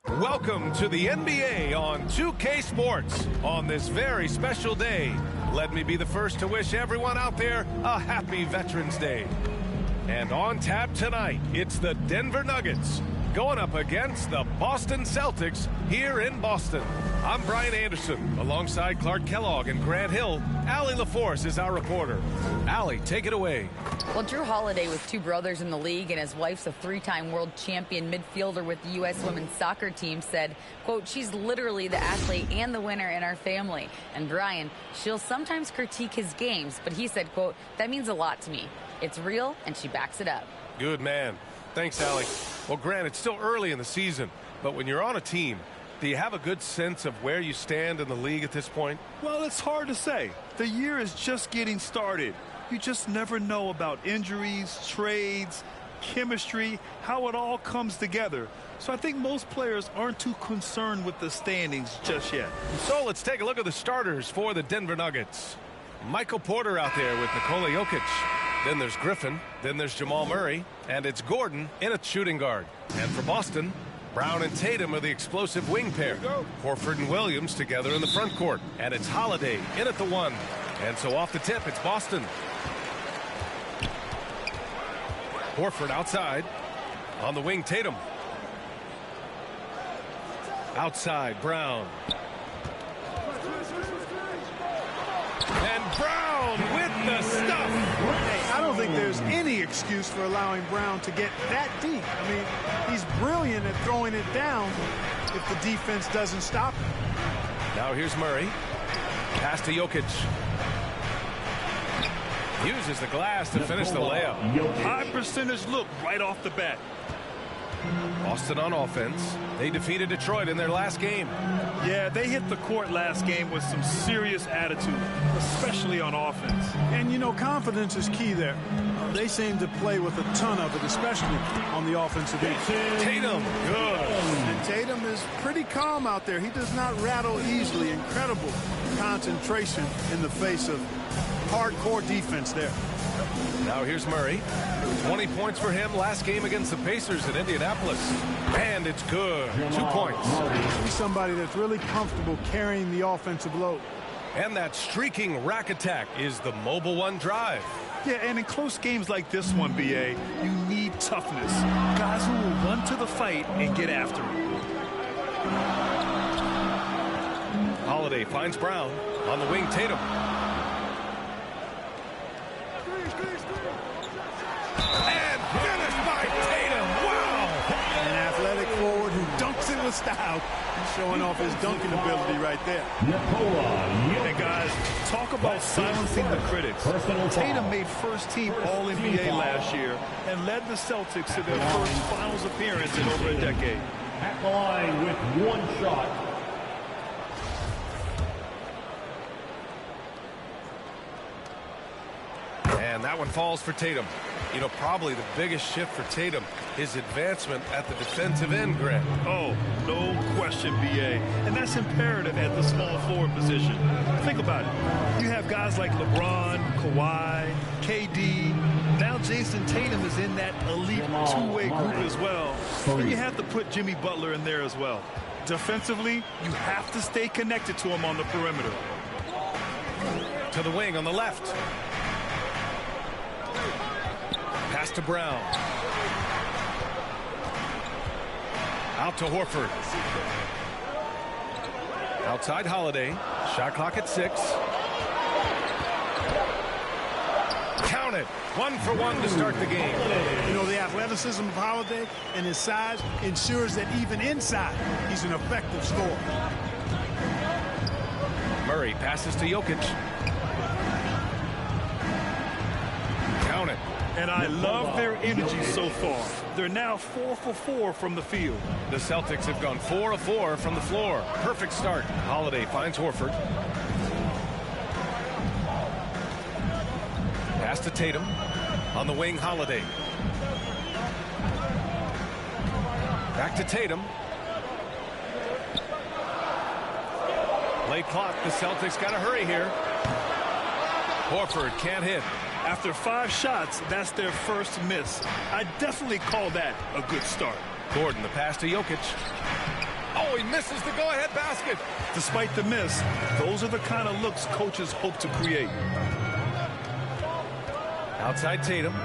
Welcome to the NBA on 2K Sports. On this very special day, let me be the first to wish everyone out there a happy Veterans Day. And on tap tonight, it's the Denver Nuggets going up against the Boston Celtics here in Boston. I'm Brian Anderson, alongside Clark Kellogg and Grant Hill. Allie LaForce is our reporter. Allie, take it away. Well, Drew Holiday, with two brothers in the league and his wife's a three-time world champion midfielder with the U.S. women's soccer team, said, quote, she's literally the athlete and the winner in our family. And Brian, she'll sometimes critique his games, but he said, quote, that means a lot to me. It's real, and she backs it up. Good man. Thanks, Allie. Well, Grant, it's still early in the season, but when you're on a team, do you have a good sense of where you stand in the league at this point? Well, it's hard to say. The year is just getting started. You just never know about injuries, trades, chemistry, how it all comes together. So I think most players aren't too concerned with the standings just yet. So let's take a look at the starters for the Denver Nuggets. Michael Porter out there with Nikola Jokic. Then there's Griffin. Then there's Jamal Murray. And it's Gordon in a shooting guard. And for Boston, Brown and Tatum are the explosive wing pair. Horford and Williams together in the front court. And it's Holiday in at the one. And so off the tip, it's Boston. Horford outside. On the wing, Tatum. Outside, Brown. And Brown with the stuff. Hey, I don't think there's any excuse for allowing Brown to get that deep. I mean, he's brilliant at throwing it down if the defense doesn't stop him. Now here's Murray. Pass to Jokic. Uses the glass to finish the layup. High percentage look right off the bat. Boston on offense. They defeated Detroit in their last game. Yeah, they hit the court last game with some serious attitude, especially on offense. And, you know, confidence is key there. They seem to play with a ton of it, especially on the offensive end. Tatum, good. And Tatum is pretty calm out there. He does not rattle easily. Incredible concentration in the face of hardcore defense there. Now here's Murray. 20 points for him last game against the Pacers in Indianapolis. And it's good. 2 points. He's somebody that's really comfortable carrying the offensive load. And that streaking rack attack is the Mobile One drive. Yeah, and in close games like this one, BA, you need toughness. Guys who will run to the fight and get after it. Holiday finds Brown. On the wing, Tatum. And finished by Tatum. Wow! An athletic forward who dunks it with style. He's showing off his dunking ability right there. Hey, guys, talk about silencing the critics. Tatum made first-team All-NBA last year and led the Celtics to their first finals appearance in over a decade. At the line with one shot. And that one falls for Tatum. You know, probably the biggest shift for Tatum is advancement at the defensive end, Grant. Oh, no question, BA. And that's imperative at the small forward position. Think about it. You have guys like LeBron, Kawhi, KD. Now Jason Tatum is in that elite two-way group as well. And you have to put Jimmy Butler in there as well. Defensively, you have to stay connected to him on the perimeter. To the wing on the left. Pass to Brown. Out to Horford. Outside Holiday. Shot clock at 6. Count it. 1 for 1 to start the game. You know, the athleticism of Holiday and his size ensures that even inside, he's an effective scorer. Murray passes to Jokic. Count it. And I love their energy so far. They're now 4 for 4 from the field. The Celtics have gone 4 of 4 from the floor. Perfect start. Holiday finds Horford. Pass to Tatum. On the wing, Holiday. Back to Tatum. Late clock. The Celtics got to hurry here. Horford can't hit. After 5 shots, that's their first miss. I definitely call that a good start. Gordon, the pass to Jokic. Oh, he misses the go-ahead basket. Despite the miss, those are the kind of looks coaches hope to create. Outside Tatum.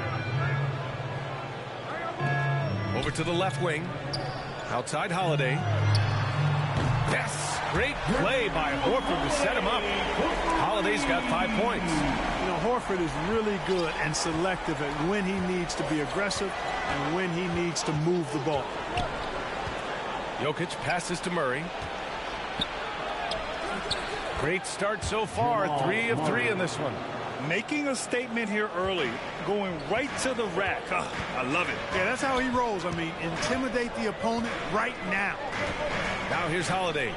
Over to the left wing. Outside Holiday. Yes, great play by Horford to set him up. Holiday's got 5 points. You know, Horford is really good and selective at when he needs to be aggressive and when he needs to move the ball. Jokic passes to Murray. Great start so far. 3 of 3 in this one. Making a statement here early, going right to the rack. I love it. Yeah, that's how he rolls. I mean, intimidate the opponent right now. Now here's Holiday.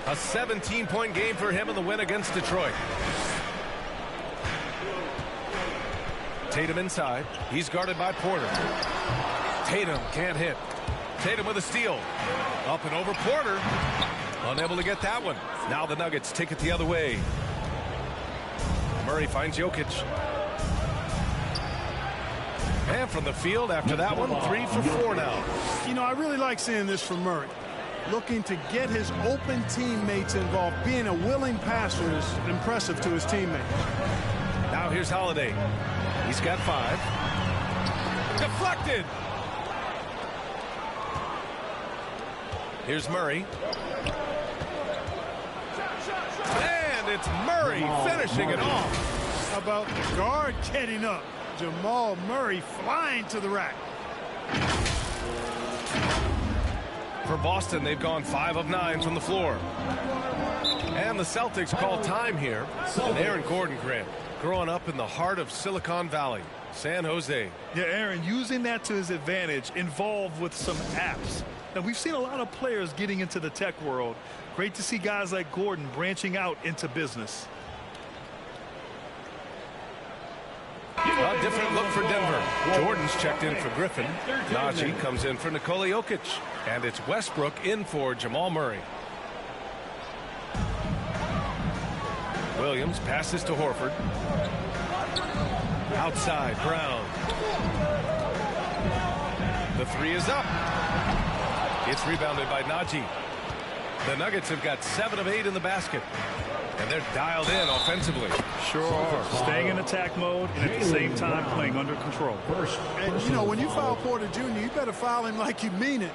A 17-point game for him in the win against Detroit. Tatum inside. He's guarded by Porter. Tatum can't hit. Tatum with a steal. Up and over Porter. Unable to get that one. Now the Nuggets take it the other way. Murray finds Jokic. And from the field after that one, 3 for 4 now. You know, I really like seeing this from Murray. Looking to get his open teammates involved. Being a willing passer is impressive to his teammates. Now here's Holiday. He's got 5. Deflected. Here's Murray. And it's Murray finishing it off. How about the guard getting up? Jamal Murray flying to the rack. For Boston, they've gone 5 of 9 from the floor. And the Celtics call time here. And Aaron Gordon Grant, growing up in the heart of Silicon Valley, San Jose. Yeah, Aaron, using that to his advantage, involved with some apps. Now, we've seen a lot of players getting into the tech world. Great to see guys like Gordon branching out into business. A different look for Denver. Jordan's checked in for Griffin. Najee comes in for Nikola Jokic. And it's Westbrook in for Jamal Murray. Williams passes to Horford. Outside, Brown. The 3 is up. It's rebounded by Najee. The Nuggets have got 7 of 8 in the basket. And they're dialed in offensively. Sure are. Staying in attack mode and at the same time playing under control. And, you know, when you foul Porter Jr., you better foul him like you mean it.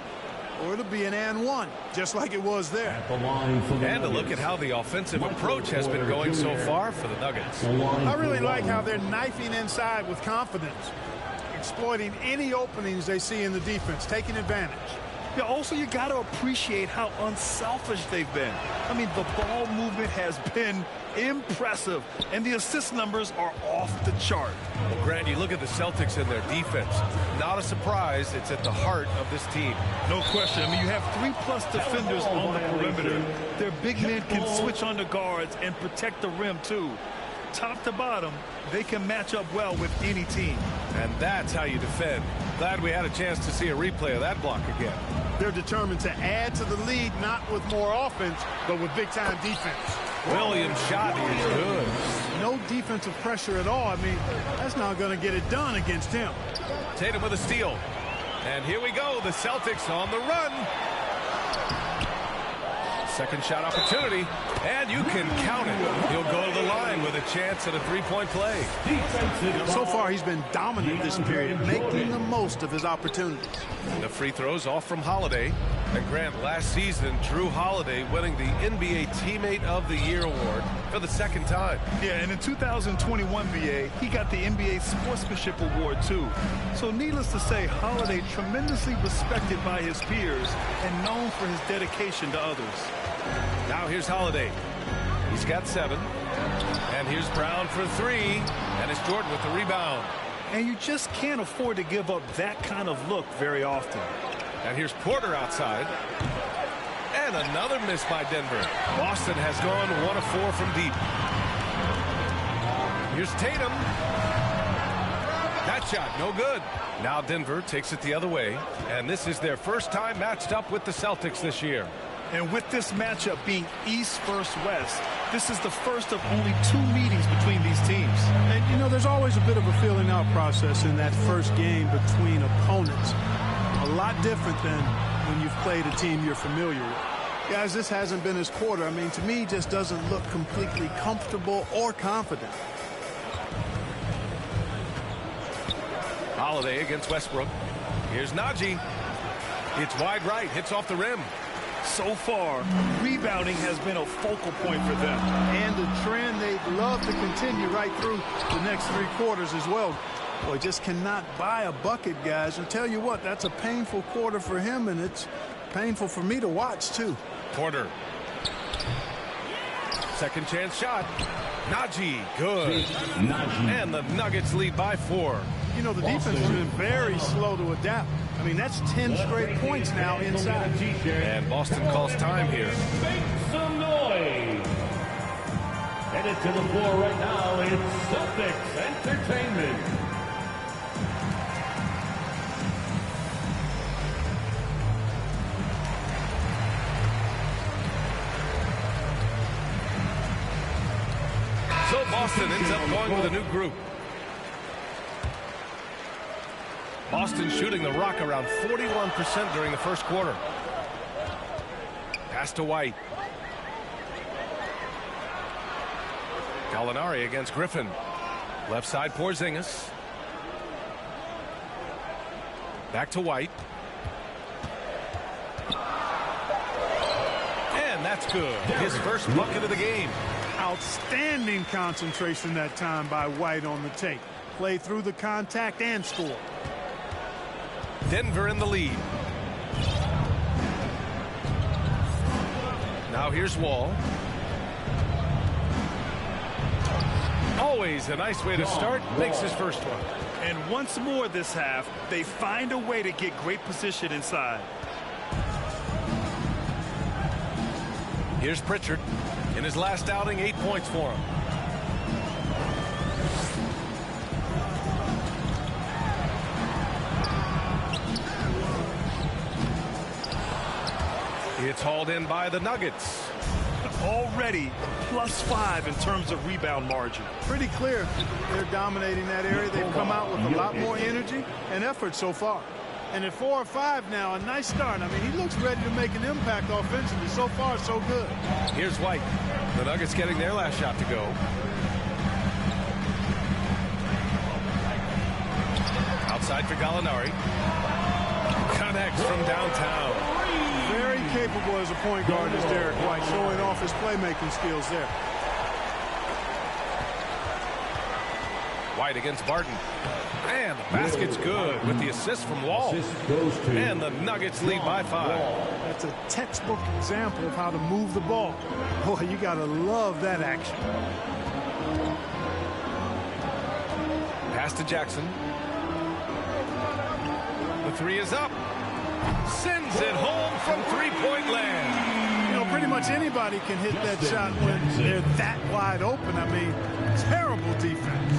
Or it'll be an and one, just like it was there. And a look at how the offensive approach has been going so far for the Nuggets. I really like how they're knifing inside with confidence. Exploiting any openings they see in the defense, taking advantage. Yeah, also, you got to appreciate how unselfish they've been. I mean, the ball movement has been impressive, and the assist numbers are off the chart. Well, Grant, you look at the Celtics and their defense. Not a surprise. It's at the heart of this team. No question. I mean, you have 3+ defenders on the perimeter. Their big men can switch on the guards and protect the rim, too. Top to bottom, they can match up well with any team. And that's how you defend. Glad we had a chance to see a replay of that block again. They're determined to add to the lead, not with more offense, but with big-time defense. Williams' shot is good. No defensive pressure at all. I mean, that's not going to get it done against him. Tatum with a steal. And here we go. The Celtics on the run. Second shot opportunity. And you can count it. He'll go to the line with a chance at a 3-point play. So far, he's been dominant this period, making the most of his opportunities. The free throws off from Holiday. And Grant, last season, Drew Holiday winning the NBA Teammate of the Year award for the 2nd time. Yeah, and in 2021, BA, he got the NBA Sportsmanship Award, too. So needless to say, Holiday tremendously respected by his peers and known for his dedication to others. Now here's Holiday. He's got 7. And here's Brown for 3. And it's Jordan with the rebound. And you just can't afford to give up that kind of look very often. And here's Porter outside. And another miss by Denver. Boston has gone 1 of 4 from deep. Here's Tatum. That shot, no good. Now Denver takes it the other way. And this is their first time matched up with the Celtics this year. And with this matchup being East versus West, this is the first of only 2 meetings between these teams. And, you know, there's always a bit of a feeling out process in that first game between opponents. A lot different than when you've played a team you're familiar with. Guys, this hasn't been his quarter. I mean, to me, he just doesn't look completely comfortable or confident. Holiday against Westbrook. Here's Najee. It's wide right, hits off the rim. So far, rebounding has been a focal point for them. And the trend they'd love to continue right through the next 3 quarters as well. Boy, just cannot buy a bucket, guys. And tell you what, that's a painful quarter for him, and it's painful for me to watch, too. Porter. Second chance shot. Najee, good. And the Nuggets lead by 4. You know, the defense has been very slow to adapt. I mean, that's 10 straight points now inside. And Boston calls time here. Make some noise. Headed to the floor right now, it's Celtics Entertainment. So Boston ends up going with a new group. Boston shooting the rock around 41% during the first quarter. Pass to White. Gallinari against Griffin. Left side Porzingis. Back to White. And that's good. His first bucket of the game. Outstanding concentration that time by White on the take. Play through the contact and score. Denver in the lead. Now here's Wall. Always a nice way to start. Makes his first one. And once more this half, they find a way to get great position inside. Here's Pritchard. In his last outing, 8 points for him. It's hauled in by the Nuggets. Already +5 in terms of rebound margin. Pretty clear they're dominating that area. They've come out with a lot more energy and effort so far. And at 4 or 5 now, a nice start. I mean, he looks ready to make an impact offensively. So far, so good. Here's White. The Nuggets getting their last shot to go. Outside for Gallinari. Connects from downtown. Very capable as a point guard is Derek White, showing off his playmaking skills there. White against Barton. And the basket's good with the assist from Wall. And the Nuggets lead by 5. That's a textbook example of how to move the ball. Boy, you got to love that action. Pass to Jackson. The 3 is up. Sends it home from 3-point land. You know, pretty much anybody can hit that shot when they're that wide open. I mean, terrible defense.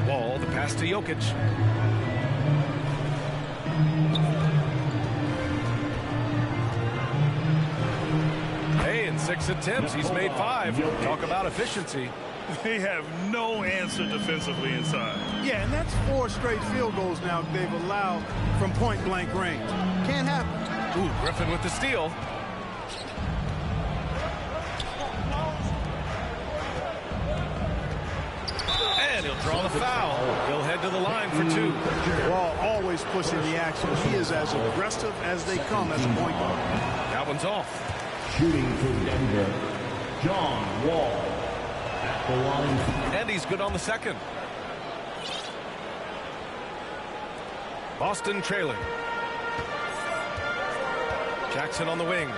Wall, the pass to Jokic. Hey, in 6 attempts, he's made 5. Talk about efficiency. They have no answer defensively inside. Yeah, and that's 4 straight field goals now they've allowed from point-blank range. Can't happen. Ooh, Griffin with the steal. And he'll draw the foul. He'll head to the line for 2. Wall always pushing the action. He is as aggressive as they come as a point guard. That one's off. Shooting for Denver, John Wall. At the line. And he's good on the second. Boston trailing. Jackson on the wing.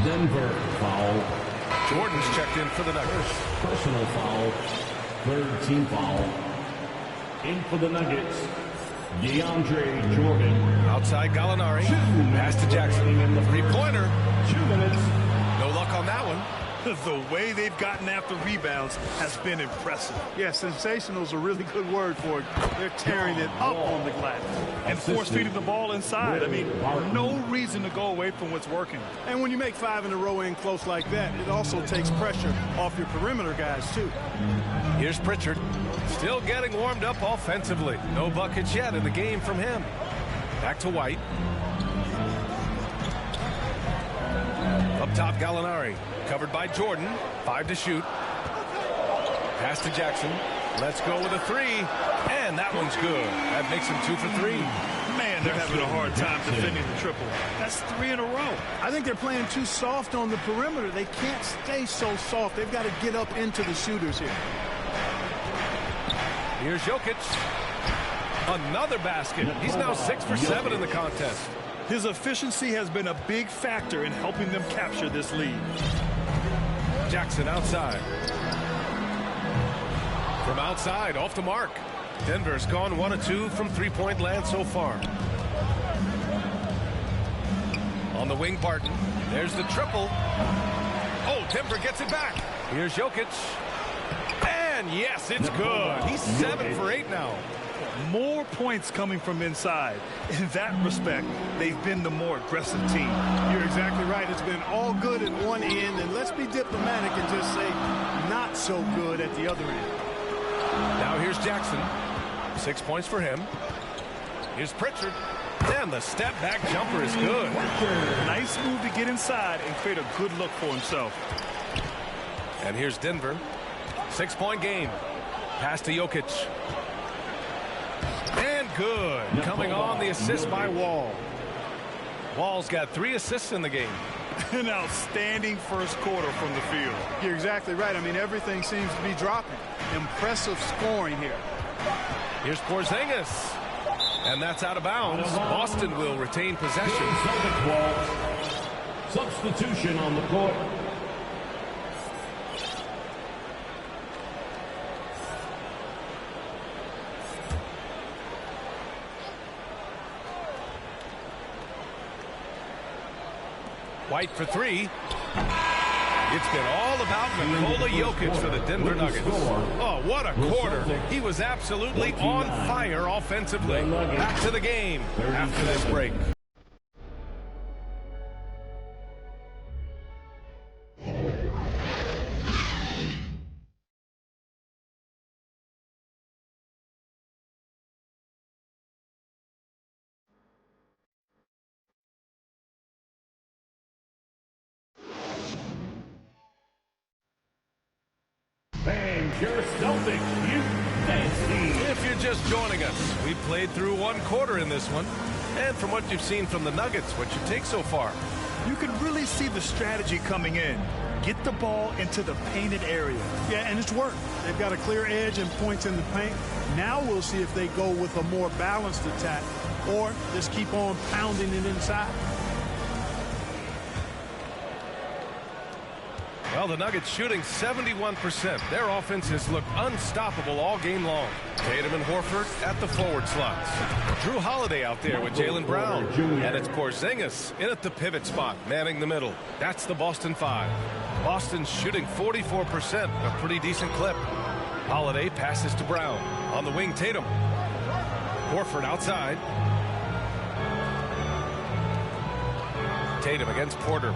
Denver foul. Jordan's checked in for the Nuggets. Personal foul. 3rd team foul. In for the Nuggets, DeAndre Jordan. Outside Gallinari. Pass to Jackson. 3-pointer. 2 minutes. No luck on that one. The way they've gotten after rebounds has been impressive. Yeah, sensational is a really good word for it. They're tearing it up on the glass. And force-feeding the ball inside. I mean, no reason to go away from what's working. And when you make 5 in a row in close like that, it also takes pressure off your perimeter guys, too. Here's Pritchard. Still getting warmed up offensively. No buckets yet in the game from him. Back to White. Up top, Gallinari. Covered by Jordan. 5 to shoot. Pass to Jackson. Let's go with a 3. And that one's good. That makes him 2 for 3. Man, they're having a hard time defending the triple. That's 3 in a row. I think they're playing too soft on the perimeter. They can't stay so soft. They've got to get up into the shooters here. Here's Jokic. Another basket. He's now 6 for 7 in the contest. His efficiency has been a big factor in helping them capture this lead. Jackson outside. From outside, off the mark. Denver's gone 1 of 2 from three-point land so far. On the wing, Barton. There's the triple. Oh, Denver gets it back. Here's Jokic. And yes, it's good. He's 7 for 8 now. More points coming from inside. In that respect, they've been the more aggressive team. You're exactly right. It's been all good at one end, and let's be diplomatic and just say not so good at the other end. Now here's Jackson. 6 points for him. Here's Pritchard. And the step-back jumper is good. Nice move to get inside and create a good look for himself. And here's Denver. 6-point game. Pass to Jokic. And good. Coming on the assist by Wall. Wall's got 3 assists in the game. An outstanding first quarter from the field. You're exactly right. I mean, everything seems to be dropping. Impressive scoring here. Here's Porzingis. And that's out of bounds. Boston will retain possession. Substitution on the court. White for 3. It's been all about Nikola Jokic for the Denver Nuggets. Oh, what a quarter. He was absolutely on fire offensively. Back to the game after this break. And your Celtics, you fancy. If you're just joining us, we played through 1 quarter in this one. And from what you've seen from the Nuggets, what's your take so far? You can really see the strategy coming in. Get the ball into the painted area. Yeah, and it's worked. They've got a clear edge and points in the paint. Now we'll see if they go with a more balanced attack or just keep on pounding it inside. Well, the Nuggets shooting 71%. Their offense has looked unstoppable all game long. Tatum and Horford at the forward slots. Drew Holiday out there with Jaylen Brown. And it's Porzingis in at the pivot spot, manning the middle. That's the Boston 5. Boston's shooting 44%, a pretty decent clip. Holiday passes to Brown. On the wing, Tatum. Horford outside. Tatum against Porter.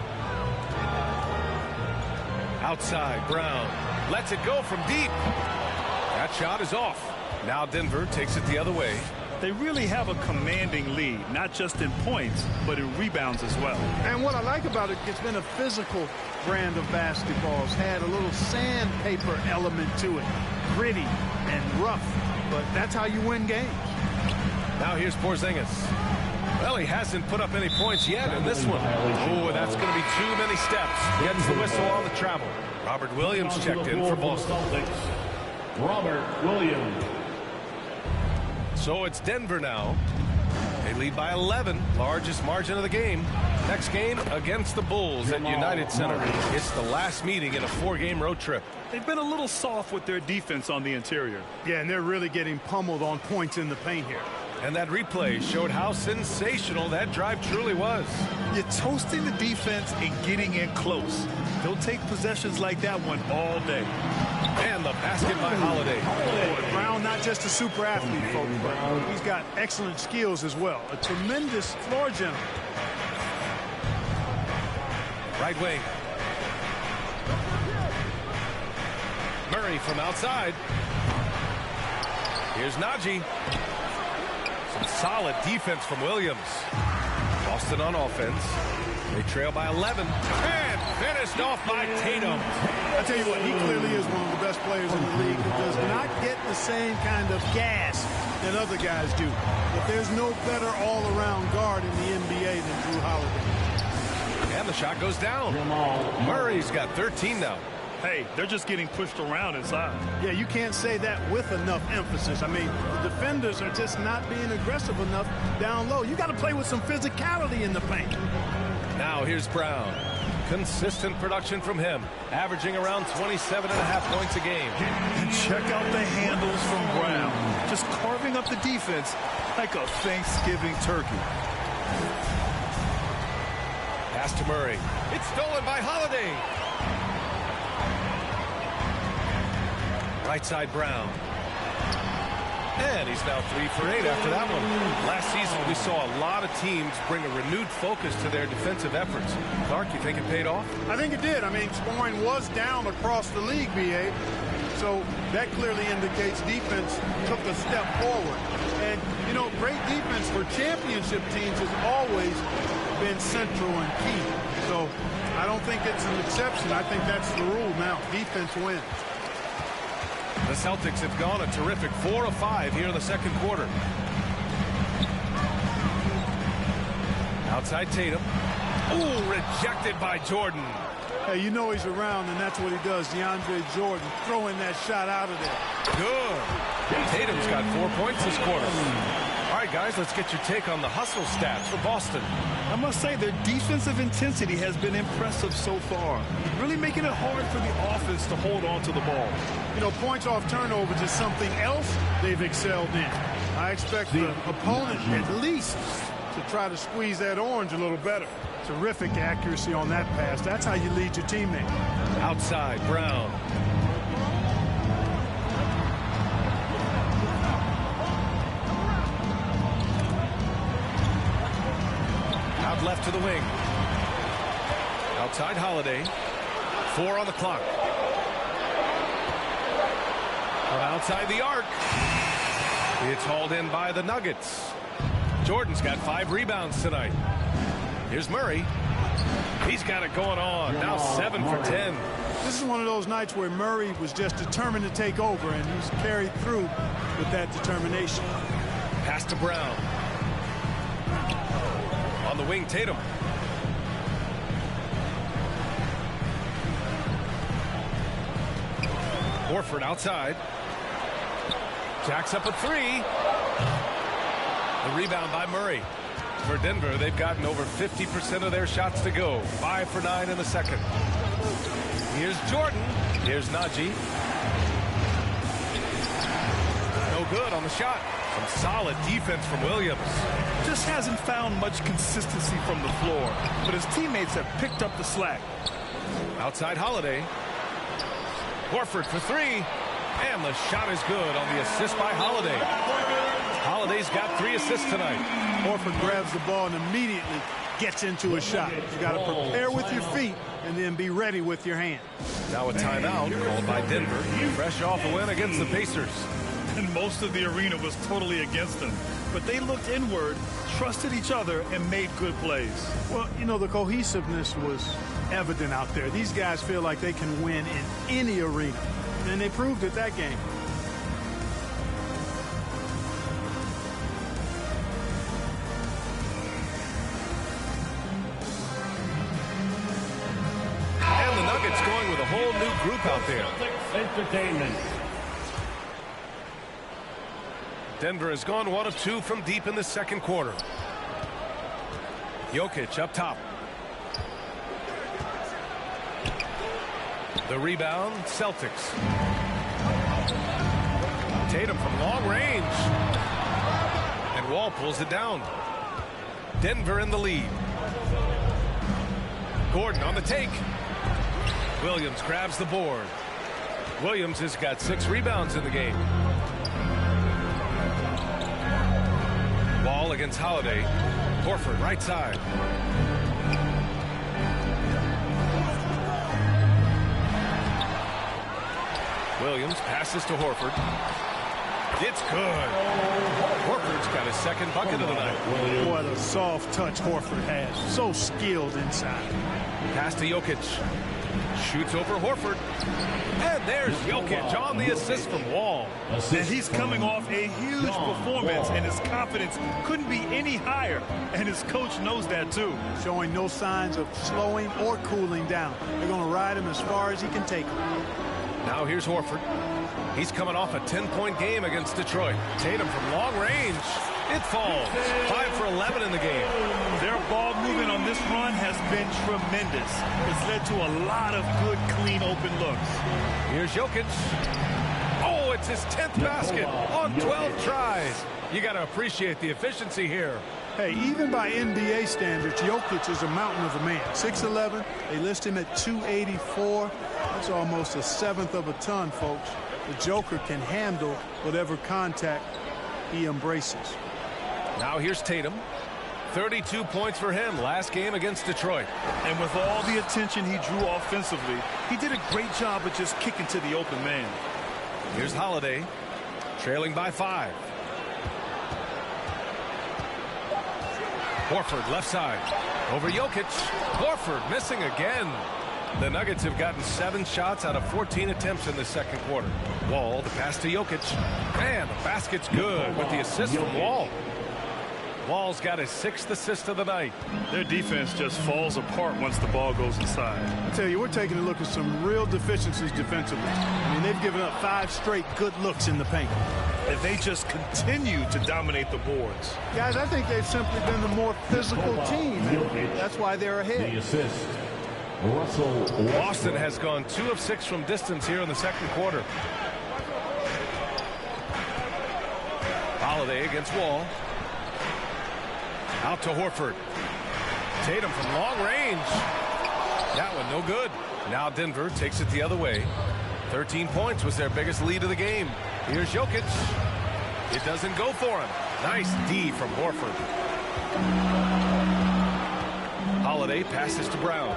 Outside, Brown lets it go from deep. That shot is off. Now Denver takes it the other way. They really have a commanding lead, not just in points, but in rebounds as well. And what I like about it, it's been a physical brand of basketball. It's had a little sandpaper element to it. Gritty and rough, but that's how you win games. Now here's Porzingis. Well, he hasn't put up any points yet in this one. Oh, that's going to be too many steps. Gets the whistle on the travel. Robert Williams checked in for Boston. Robert Williams. So it's Denver now. They lead by 11, largest margin of the game. Next game against the Bulls at United Center. It's the last meeting in a 4-game road trip. They've been a little soft with their defense on the interior. Yeah, and they're really getting pummeled on points in the paint here. And that replay showed how sensational that drive truly was. You're toasting the defense and getting in close. They'll take possessions like that one all day. And the basket by Holiday. Boy, Brown, not just a super athlete, folks, but he's got excellent skills as well. A tremendous floor general. Right wing. Murray from outside. Here's Najee. Some solid defense from Williams. Boston on offense. They trail by 11. And finished off by Tatum. I tell you what, he clearly is one of the best players in the league who does not get the same kind of gas that other guys do. But there's no better all-around guard in the NBA than Drew Holiday. And the shot goes down. Murray's got 13 now. Hey, they're just getting pushed around inside. Yeah, you can't say that with enough emphasis. I mean, the defenders are just not being aggressive enough down low. You got to play with some physicality in the paint. Now here's Brown. Consistent production from him, averaging around 27.5 points a game. And check out the handles from Brown. Just carving up the defense like a Thanksgiving turkey. Pass to Murray. It's stolen by Holiday. Right side Brown. And he's now 3 for 8 after that one. Last season, we saw a lot of teams bring a renewed focus to their defensive efforts. Clark, you think it paid off? I think it did. I mean, scoring was down across the league, BA. So that clearly indicates defense took a step forward. And, you know, great defense for championship teams has always been central and key. So I don't think it's an exception. I think that's the rule now. Defense wins. The Celtics have gone a terrific 4 of 5 here in the second quarter. Outside Tatum. Ooh, rejected by Jordan. Hey, you know he's around, and that's what he does. DeAndre Jordan throwing that shot out of there. Good. Tatum's got 4 points this quarter. All right, guys, let's get your take on the hustle stats for Boston. I must say their defensive intensity has been impressive so far, really making it hard for the offense to hold on to the ball. You know, points off turnovers is something else they've excelled in. I expect the opponent at least to try to squeeze that orange a little better. Terrific accuracy on that pass. That's how you lead your teammate. Outside, Brown. Out left to the wing. Outside Holiday. 4 on the clock. From outside the arc. It's hauled in by the Nuggets. Jordan's got 5 rebounds tonight. Here's Murray. He's got it going on. Now 7 for 10. This is one of those nights where Murray was just determined to take over, and he's carried through with that determination. Pass to Brown. On the wing, Tatum. Horford outside. Jacks up a 3. The rebound by Murray. For Denver, they've gotten over 50% of their shots to go. 5 for 9 in the second. Here's Jordan. Here's Najee. No good on the shot. Some solid defense from Williams. Just hasn't found much consistency from the floor, but his teammates have picked up the slack. Outside Holiday. Horford for 3. And the shot is good on the assist by Holiday. Holiday's got 3 assists tonight. Horford grabs the ball and immediately gets into a shot. You got to prepare with your feet and then be ready with your hand. Now a timeout called by Denver. Fresh off a win against the Pacers. And most of the arena was totally against them. But they looked inward, trusted each other, and made good plays. Well, you know, the cohesiveness was evident out there. These guys feel like they can win in any arena. And they proved it that game. And the Nuggets going with a whole new group out there. Entertainment. Denver has gone 1 of 2 from deep in the second quarter. Jokic up top. The rebound, Celtics. Tatum from long range. And Wall pulls it down. Denver in the lead. Gordon on the take. Williams grabs the board. Williams has got 6 rebounds in the game. Wall against Holiday. Horford right side. Williams passes to Horford. It's good. Horford's got his second bucket of the night. What a soft touch Horford has. So skilled inside. Pass to Jokic. Shoots over Horford. And there's Jokic on the assist from Wall. And he's coming off a huge performance, and his confidence couldn't be any higher. And his coach knows that, too. Showing no signs of slowing or cooling down. They're going to ride him as far as he can take him. Now here's Horford. He's coming off a 10-point game against Detroit. Tatum from long range. It falls. 5 for 11 in the game. Their ball movement on this run has been tremendous. It's led to a lot of good, clean, open looks. Here's Jokic. Oh, it's his 10th basket on 12 tries. You got to appreciate the efficiency here. Hey, even by NBA standards, Jokic is a mountain of a man. 6'11", they list him at 284. That's almost a seventh of a ton, folks. The Joker can handle whatever contact he embraces. Now here's Tatum. 32 points for him last game against Detroit. And with all the attention he drew offensively, he did a great job of just kicking to the open man. Here's Holiday, trailing by 5. Horford left side. Over Jokic. Horford missing again. The Nuggets have gotten 7 shots out of 14 attempts in the second quarter. Wall, the pass to Jokic. And the basket's good with the assist from Wall. Wall's got his 6th assist of the night. Their defense just falls apart once the ball goes inside. I tell you, we're taking a look at some real deficiencies defensively. I mean, they've given up 5 straight good looks in the paint. And they just continue to dominate the boards. Guys, I think they've simply been the more physical team. That's why they're ahead. The assist. Russell. Boston has gone 2 of 6 from distance here in the second quarter. Holiday against Wall. Out to Horford. Tatum from long range. That one no good. Now Denver takes it the other way. 13 points was their biggest lead of the game. Here's Jokic. It doesn't go for him. Nice D from Horford. Holiday passes to Brown.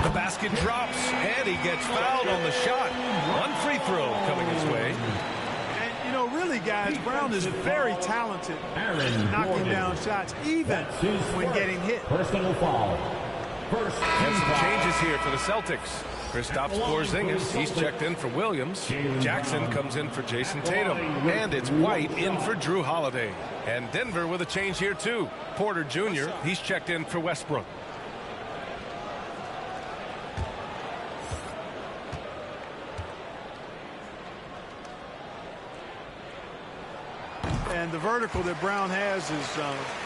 The basket drops, and he gets fouled on the shot. 1 free throw coming his way. And, you know, really, guys, Brown is very talented knocking down shots, even when getting hit. Personal foul. First And some foul. changes here for the Celtics. Kristaps Porzingis, he's checked in for Williams. Jackson comes in for Jason Tatum. And it's White in for Drew Holiday. And Denver with a change here, too. Porter Jr., he's checked in for Westbrook. And the vertical that Brown has is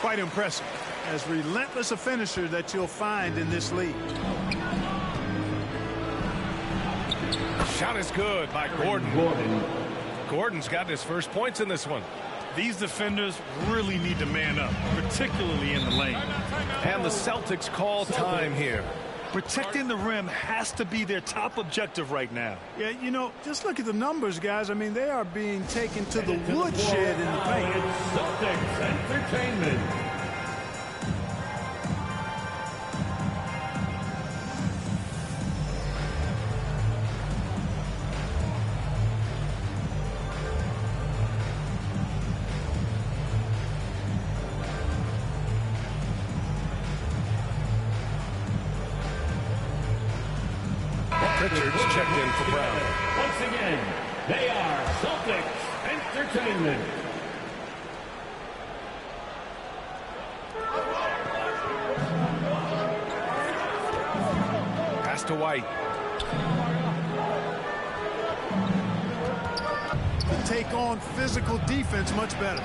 quite impressive. As relentless a finisher that you'll find in this league. Shot is good by Gordon. Gordon's got his first points in this one. These defenders really need to man up, particularly in the lane. And the Celtics call time here. Protecting the rim has to be their top objective right now. Yeah, you know, just look at the numbers, guys. I mean, they are being taken to the woodshed in the paint. Celtics Entertainment. Pritchard's checked in for Brown. Once again, they are Celtics Entertainment. Pass to White. To take on physical defense much better.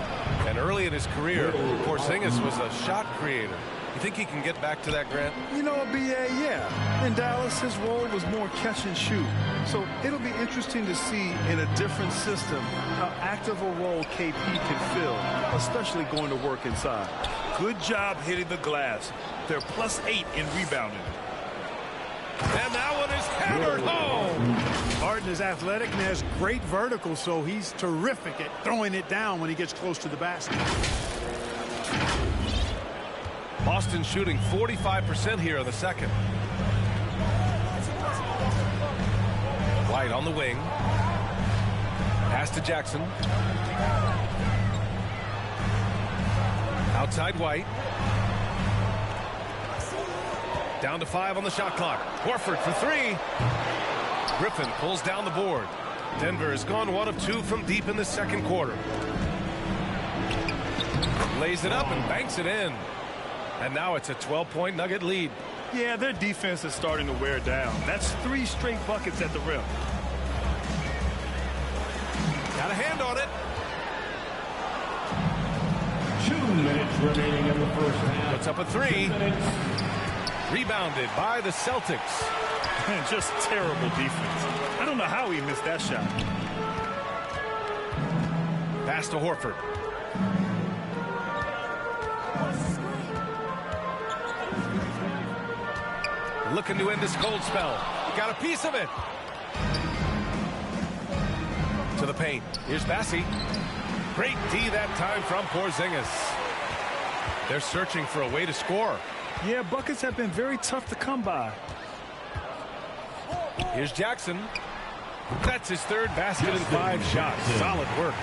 And early in his career, Porzingis was a shot creator. You think he can get back to that, Grant? You know, BA, yeah. In Dallas, his role was more catch and shoot. So it'll be interesting to see in a different system how active a role KP can fill, especially going to work inside. Good job hitting the glass. They're +8 in rebounding. And that one is hammered home. Harden is athletic and has great vertical, so he's terrific at throwing it down when he gets close to the basket. Boston shooting 45% here in the second. White on the wing. Pass to Jackson. Outside White. Down to 5 on the shot clock. Horford for 3. Griffin pulls down the board. Denver has gone 1 of 2 from deep in the second quarter. Lays it up and banks it in. And now it's a 12-point Nugget lead. Yeah, their defense is starting to wear down. That's 3 straight buckets at the rim. Got a hand on it. 2 minutes remaining in the first half. Puts up a 3. Rebounded by the Celtics. Man, just terrible defense. I don't know how he missed that shot. Pass to Horford. Looking to end this cold spell. Got a piece of it. To the paint. Here's Bassey. Great D that time from Porzingis. They're searching for a way to score. Yeah, buckets have been very tough to come by. Here's Jackson. That's his 3rd basket in 5 shots. Solid work.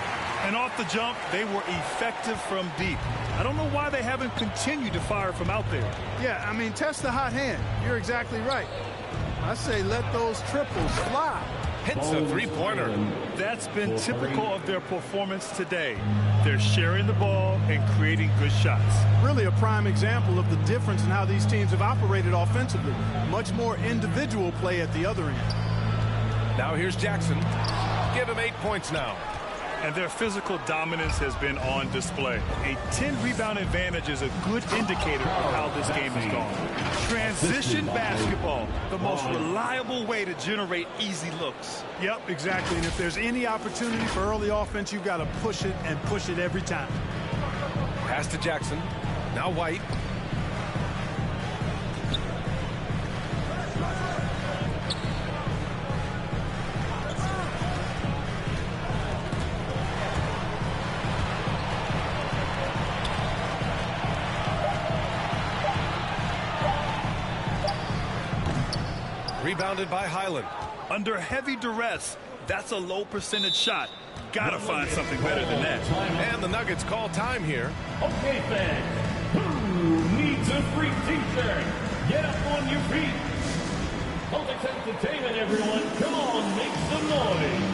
And off the jump, they were effective from deep. I don't know why they haven't continued to fire from out there. Yeah, I mean, test the hot hand. You're exactly right. I say let those triples fly. Hits a 3-pointer. That's been typical of their performance today. They're sharing the ball and creating good shots. Really a prime example of the difference in how these teams have operated offensively. Much more individual play at the other end. Now here's Jackson. Give him 8 points now. And their physical dominance has been on display. A 10-rebound advantage is a good indicator of how this game has gone. Transition basketball, the most reliable way to generate easy looks. Yep, exactly. And if there's any opportunity for early offense, you've got to push it and push it every time. Pass to Jackson. Now White. Rebounded by Highland. Under heavy duress, that's a low percentage shot. Gotta find something better than that. And the Nuggets call time here. Okay, fans, who needs a free t-shirt? Get up on your feet. Celtics entertainment, everyone. Come on, make some noise.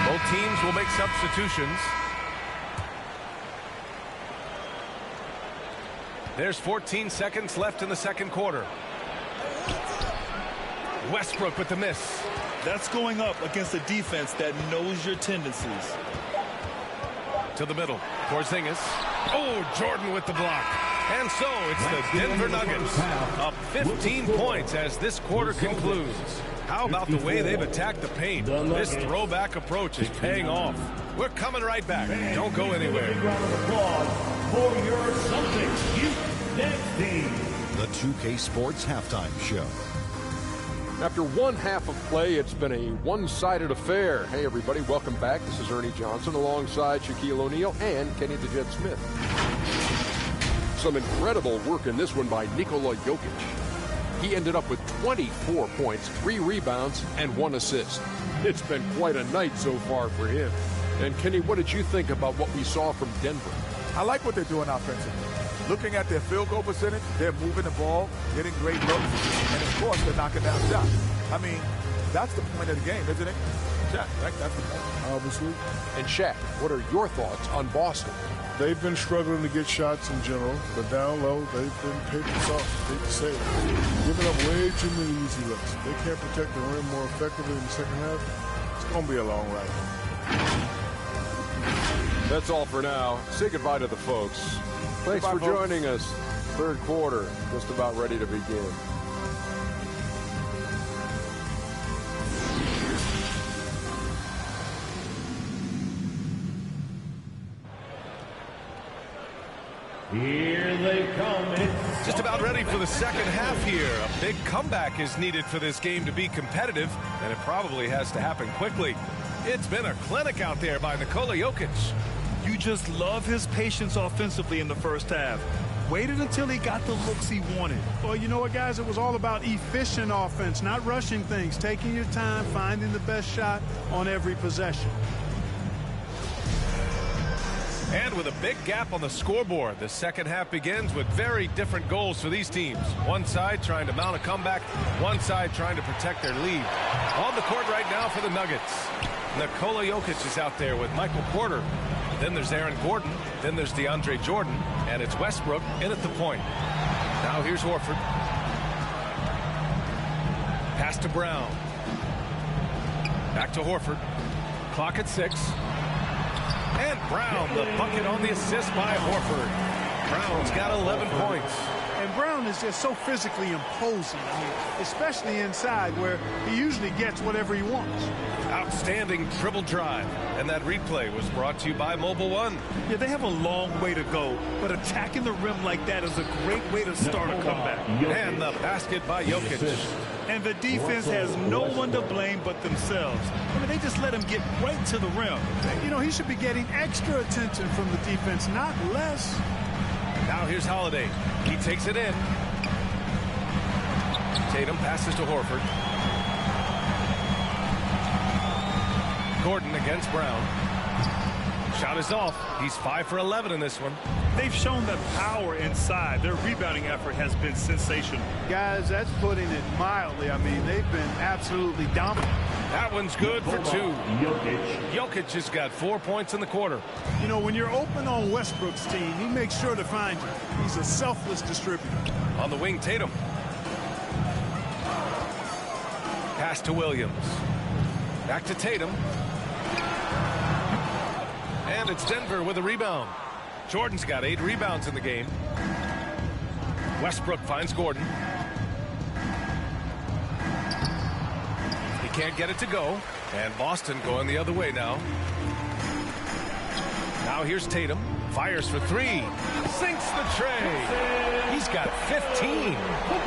Both teams will make substitutions. There's 14 seconds left in the second quarter. Westbrook with the miss. That's going up against a defense that knows your tendencies. To the middle. Porzingis. Oh, Jordan with the block. And so it's the Denver Nuggets up 15 points as this quarter concludes. How about the way they've attacked the paint? This throwback approach is paying off. We're coming right back. Don't go anywhere. Round of applause for your Celtics Youth Next Team. The 2K Sports Halftime Show. After one half of play, it's been a one-sided affair. Hey, everybody, welcome back. This is Ernie Johnson alongside Shaquille O'Neal and Kenny the Jet Smith. Some incredible work in this one by Nikola Jokic. He ended up with 24 points, 3 rebounds, and 1 assist. It's been quite a night so far for him. And Kenny, what did you think about what we saw from Denver? I like what they're doing offensively. Looking at their field goal percentage, they're moving the ball, getting great looks, and of course they're knocking down shots. I mean, that's the point of the game, isn't it? Shaq, right? That's the point. Obviously. And Shaq, what are your thoughts on Boston? They've been struggling to get shots in general, but down low, they've been paper soft, hate to say it. Giving up way too many easy looks. They can't protect the rim more effectively in the second half. It's going to be a long ride. That's all for now. Say goodbye to the folks. Thanks for joining us. Third quarter, just about ready to begin. Here they come. It's Just about ready for the second half here. A big comeback is needed for this game to be competitive, and it probably has to happen quickly. It's been a clinic out there by Nikola Jokic. You just love his patience offensively in the first half. Waited until he got the looks he wanted. Well, you know what, guys? It was all about efficient offense, not rushing things, taking your time, finding the best shot on every possession. And with a big gap on the scoreboard, the second half begins with very different goals for these teams. One side trying to mount a comeback, one side trying to protect their lead. On the court right now for the Nuggets, Nikola Jokic is out there with Michael Porter. Then there's Aaron Gordon. Then there's DeAndre Jordan. And it's Westbrook in at the point. Now here's Horford. Pass to Brown. Back to Horford. Clock at 6. And Brown, the bucket on the assist by Horford. Brown's got 11 points. And Brown is just so physically imposing, I mean, especially inside where he usually gets whatever he wants. Outstanding dribble drive. And that replay was brought to you by Mobile One. Yeah, they have a long way to go, but attacking the rim like that is a great way to start a comeback. And the basket by Jokic. And the defense has no one to blame but themselves. I mean, they just let him get right to the rim. You know, he should be getting extra attention from the defense, not less. Now here's Holiday. He takes it in. Tatum passes to Horford. Gordon against Brown. Shot is off. He's 5 for 11 in this one. They've shown the power inside. Their rebounding effort has been sensational. Guys, that's putting it mildly. I mean, they've been absolutely dominant. That one's good for 2. Jokic has got 4 points in the quarter. You know, when you're open on Westbrook's team, he makes sure to find you. He's a selfless distributor. On the wing, Tatum. Pass to Williams. Back to Tatum. And it's Denver with a rebound. Jordan's got 8 rebounds in the game. Westbrook finds Gordon. He can't get it to go. And Boston going the other way now. Now here's Tatum. Fires for 3. Sinks the tray. He's got 15. You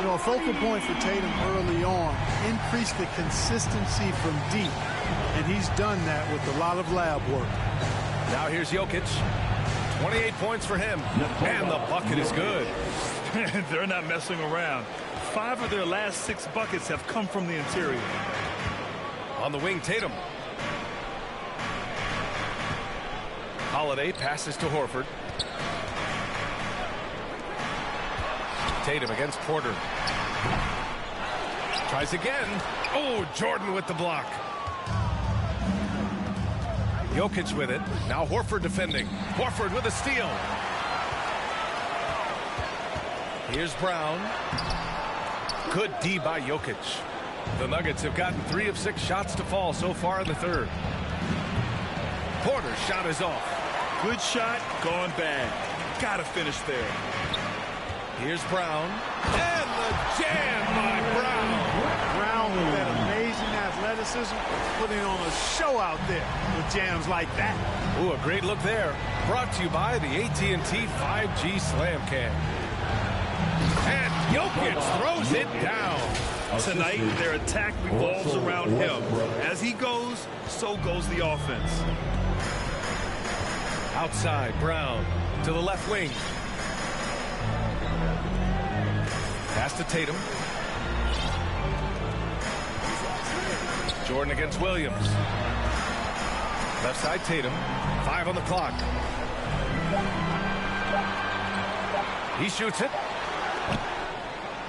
know, a focal point for Tatum early on, increase the consistency from deep. And he's done that with a lot of lab work. Now here's Jokic. 28 points for him. And the bucket is good. They're not messing around. 5 of their last 6 buckets have come from the interior. On the wing, Tatum. Holiday passes to Horford. Tatum against Porter. Tries again. Oh, Jordan with the block. Jokic with it. Now Horford defending. Horford with a steal. Here's Brown. Good D by Jokic. The Nuggets have gotten 3 of 6 shots to fall so far in the third. Porter's shot is off. Good shot, gone bad. Gotta finish there. Here's Brown. And the jam by Brown. Brown with that amazing athleticism, putting on a show out there with jams like that. Ooh, a great look there. Brought to you by the AT&T 5G Slam Cam. And Jokic throws it down. Tonight, their attack revolves around him. As he goes, so goes the offense. Outside, Brown to the left wing. Pass to Tatum. Jordan against Williams. Left side, Tatum. 5 on the clock. He shoots it.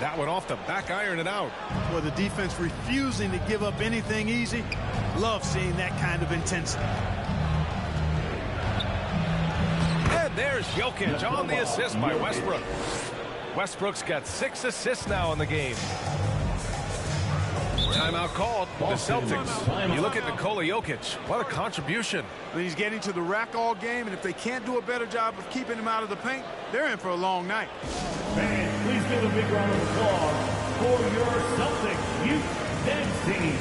That one off the back iron and out. Well, the defense refusing to give up anything easy. Love seeing that kind of intensity. And there's Jokic on the assist by Westbrook. Westbrook's got 6 assists now in the game. Timeout called. The Celtics. You look at Nikola Jokic. What a contribution. But he's getting to the rack all game, and if they can't do a better job of keeping him out of the paint, they're in for a long night. Fans, please give a big round of applause for your Celtics youth dance team.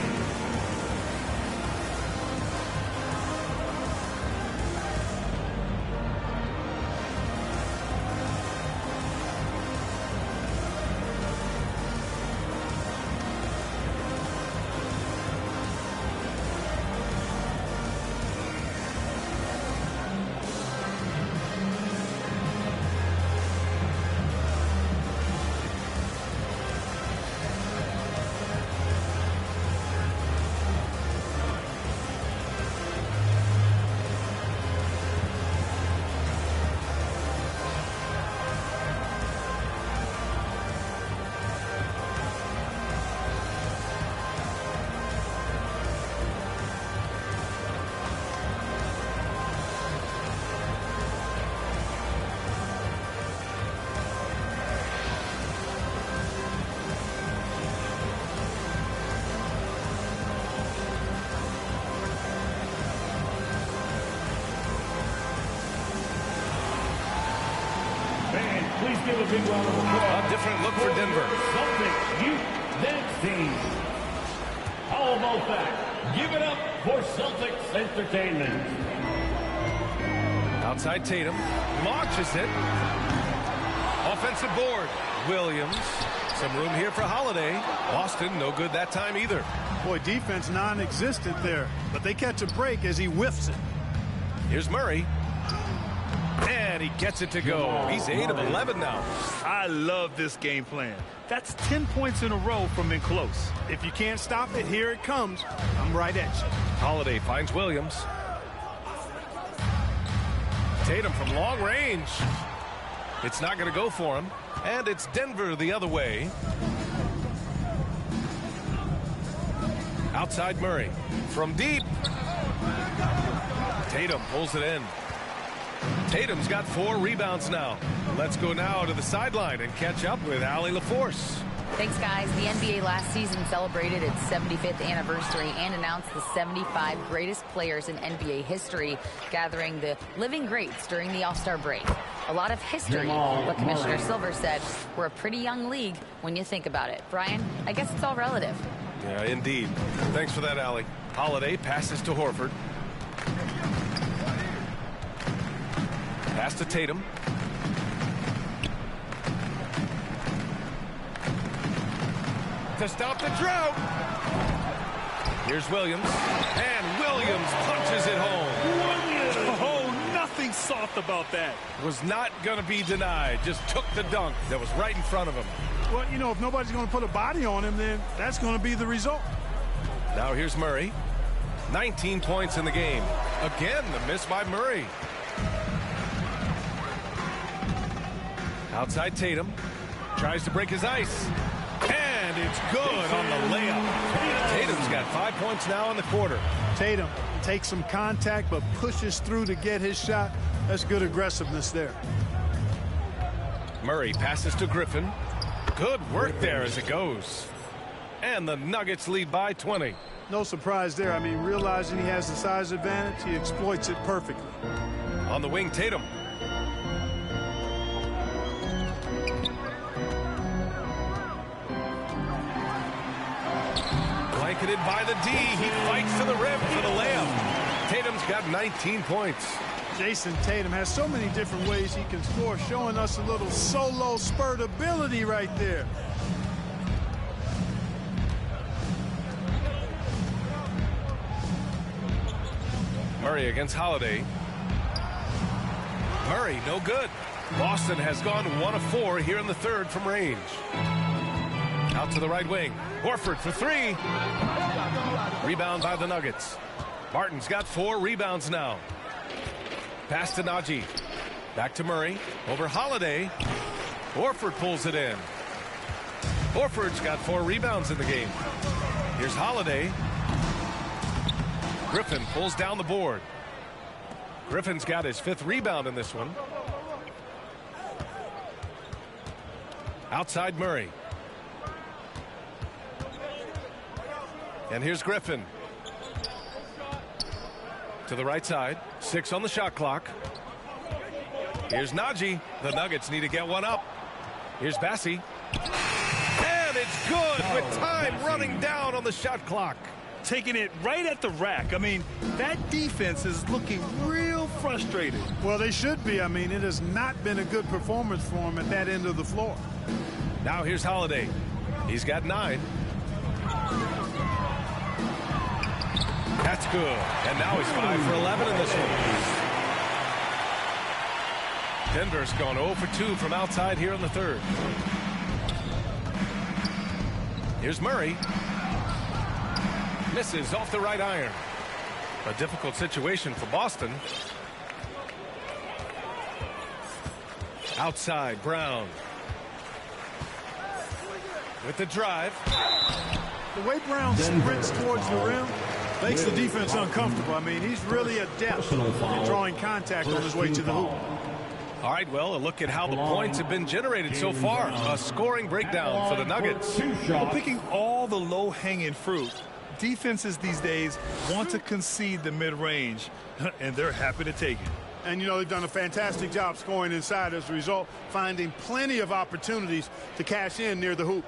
give a big round of applause. A different look for Denver. Celtics youth dance team. How about that? Give it up for Celtics Entertainment. Outside Tatum. Launches it. Offensive board. Williams. Some room here for Holiday. Boston, no good that time either. Boy, defense non-existent there. But they catch a break as he whiffs it. Here's Murray. And he gets it to go. He's 8 of 11 now. I love this game plan. That's 10 points in a row from in close. If you can't stop it, here it comes. I'm right at you. Holiday finds Williams. Tatum from long range. It's not going to go for him. And it's Denver the other way. Outside Murray. From deep. Tatum pulls it in. Tatum's got 4 rebounds now. Let's go now to the sideline and catch up with Allie LaForce. Thanks, guys. The NBA last season celebrated its 75th anniversary and announced the 75 greatest players in NBA history, gathering the living greats during the All-Star break. A lot of history, but Commissioner Silver said we're a pretty young league when you think about it. Brian, I guess it's all relative. Yeah, indeed. Thanks for that, Allie. Holiday passes to Horford. Pass to Tatum. To stop the drought. Here's Williams. And Williams punches it home. Oh, nothing soft about that. Was not going to be denied. Just took the dunk that was right in front of him. Well, you know, if nobody's going to put a body on him, then that's going to be the result. Now here's Murray. 19 points in the game. Again, the miss by Murray. Outside Tatum. Tries to break his ice. And it's good on the layup. Tatum's got 5 points now in the quarter. Tatum takes some contact but pushes through to get his shot. That's good aggressiveness there. Murray passes to Griffin. Good work there as it goes. And the Nuggets lead by 20. No surprise there. I mean, realizing he has the size advantage, he exploits it perfectly. On the wing, Tatum. Blanketed by the D. He fights to the rim for the layup. Tatum's got 19 points. Jason Tatum has so many different ways he can score, showing us a little solo spurt ability right there. Murray against Holiday. Murray, no good. Boston has gone 1 of 4 here in the third from range. Out to the right wing. Horford for 3. Rebound by the Nuggets. Martin's got 4 rebounds now. Pass to Najee. Back to Murray. Over Holiday. Horford pulls it in. Horford's got 4 rebounds in the game. Here's Holiday. Griffin pulls down the board. Griffin's got his 5th rebound in this one. Outside Murray. And here's Griffin. To the right side. 6 on the shot clock. Here's Najee. The Nuggets need to get one up. Here's Bassie. And it's good with time running down on the shot clock. Taking it right at the rack. I mean, that defense is looking real frustrated. Well, they should be. I mean, it has not been a good performance for him at that end of the floor. Now here's Holiday. He's got 9. That's good. And now he's 5 for 11 in this one. Denver's gone 0 for 2 from outside here in the third. Here's Murray. Misses off the right iron. A difficult situation for Boston. Outside, Brown. With the drive. The way Brown sprints towards the rim makes the defense uncomfortable. I mean, he's really adept in drawing contact on his way to the hoop. All right, well, a look at how the points have been generated so far. A scoring breakdown for the Nuggets. Well, picking all the low-hanging fruit. Defenses these days want to concede the mid-range, and they're happy to take it. And, you know, they've done a fantastic job scoring inside as a result, finding plenty of opportunities to cash in near the hoop.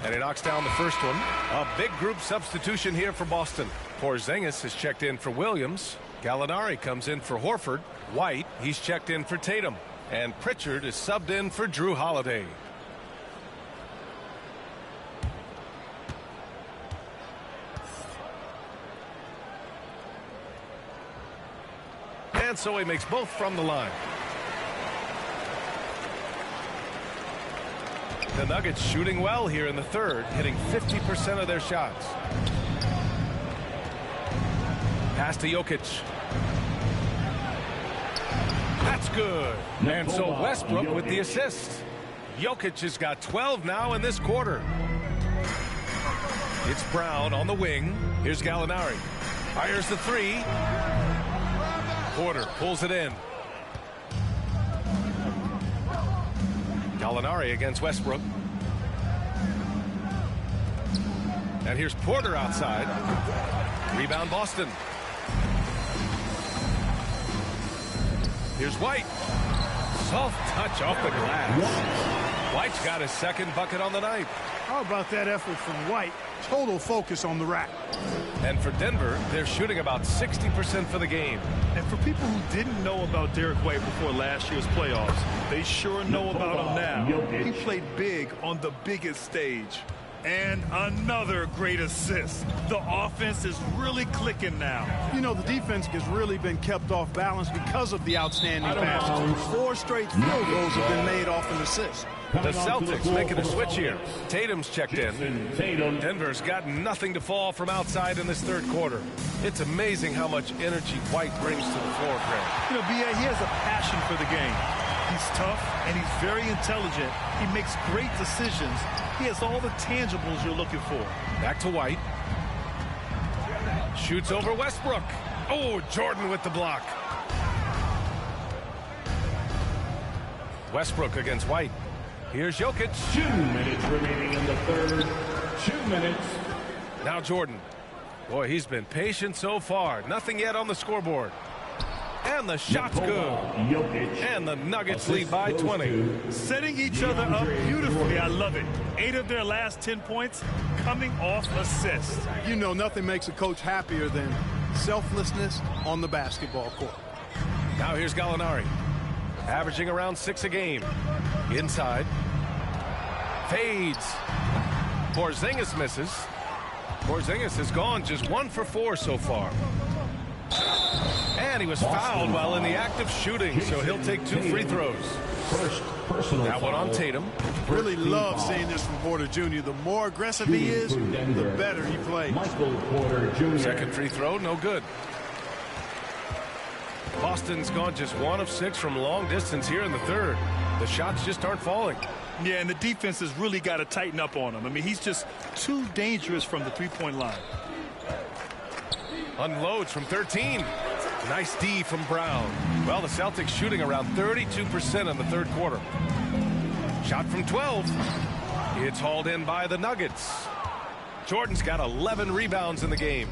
And he knocks down the first one. A big group substitution here for Boston. Porzingis is checked in for Williams. Gallinari comes in for Horford. White, he's checked in for Tatum. And Pritchard is subbed in for Drew Holiday. And so he makes both from the line. The Nuggets shooting well here in the third, hitting 50% of their shots. Pass to Jokic. That's good. And so Westbrook with the assist. Jokic has got 12 now in this quarter. It's Brown on the wing. Here's Gallinari. Fires the three. Porter pulls it in. Gallinari against Westbrook. And here's Porter outside. Rebound Boston. Here's White. Soft touch off the glass. White's got his second bucket on the night. How about that effort from White? Total focus on the rack. And for Denver, they're shooting about 60% for the game. And for people who didn't know about Derek White before last year's playoffs, they sure know about him now. He played big on the biggest stage. And another great assist. The offense is really clicking now. You know, the defense has really been kept off balance because of the outstanding passes. 4 straight field goals have been made off an assist. The Celtics making a switch here. Tatum's checked in. Denver's got nothing to fall from outside in this third quarter. It's amazing how much energy White brings to the floor, Craig. You know, B.A., he has a passion for the game. He's tough and he's very intelligent. He makes great decisions. He has all the tangibles you're looking for. Back to White. Shoots over Westbrook. Oh, Jordan with the block. Westbrook against White. Here's Jokic. 2 minutes remaining in the third. 2 minutes. Now Jordan. Boy, he's been patient so far. Nothing yet on the scoreboard. And the shot's good. And the Nuggets lead by 20. Setting each other up beautifully. I love it. 8 of their last 10 points coming off assists. You know, nothing makes a coach happier than selflessness on the basketball court. Now here's Gallinari. Averaging around 6 a game. Inside. Fades. Porzingis misses. Porzingis has gone just 1 for 4 so far. And he was fouled while in the act of shooting, so he'll take 2 free throws. That one on Tatum. Really love seeing this from Porter Jr. The more aggressive he is, the better he plays. Second free throw, no good. Boston's gone just 1 of 6 from long distance here in the third. The shots just aren't falling. Yeah, and the defense has really got to tighten up on him. I mean, he's just too dangerous from the three-point line. Unloads from 13. Nice D from Brown. Well, the Celtics shooting around 32% in the third quarter. Shot from 12. It's hauled in by the Nuggets. Jordan's got 11 rebounds in the game.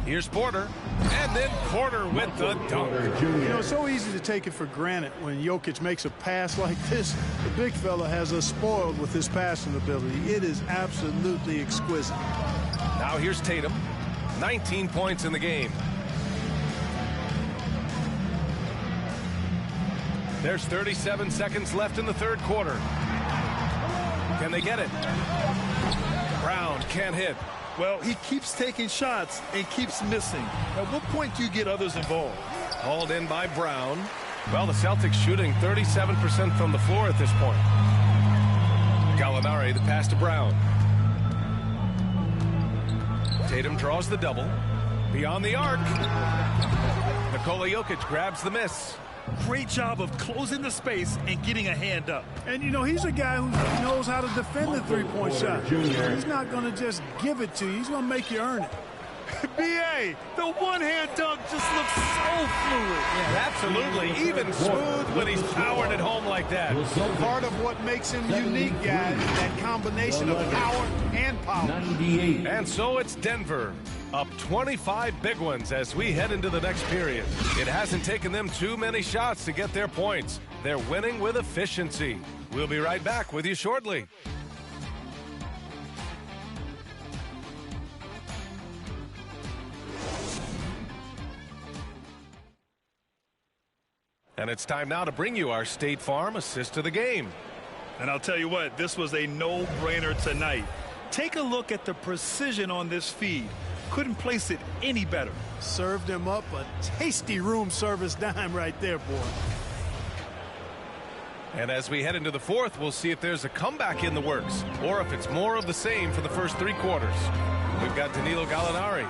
Here's Porter. And then Porter with the dunk. You know, it's so easy to take it for granted when Jokic makes a pass like this. The big fella has us spoiled with his passing ability. It is absolutely exquisite. Now here's Tatum. 19 points in the game. There's 37 seconds left in the third quarter. Can they get it? Brown can't hit. Well, he keeps taking shots and keeps missing. At what point do you get others involved? Hauled in by Brown. Well, the Celtics shooting 37% from the floor at this point. Gallinari, the pass to Brown. Tatum draws the double. Beyond the arc. Nikola Jokic grabs the miss. Great job of closing the space and getting a hand up. And, you know, he's a guy who knows how to defend the three-point shot. He's not going to just give it to you. He's going to make you earn it. B.A., the one-hand dunk just looks so fluid. Yeah, absolutely. Even smooth when he's powered at home like that. Part of what makes him unique, guys, that combination of power and power. 98. And so it's Denver Up 25 big ones as we head into the next period. It hasn't taken them too many shots to get their points. They're winning with efficiency. We'll be right back with you shortly. And it's time now to bring you our State Farm assist of the game. And I'll tell you what, this was a no-brainer tonight. Take a look at the precision on this feed. Couldn't place it any better. Served him up a tasty room service dime right there, boy. And as we head into the fourth, we'll see if there's a comeback in the works or if it's more of the same for the first 3 quarters. We've got Danilo Gallinari,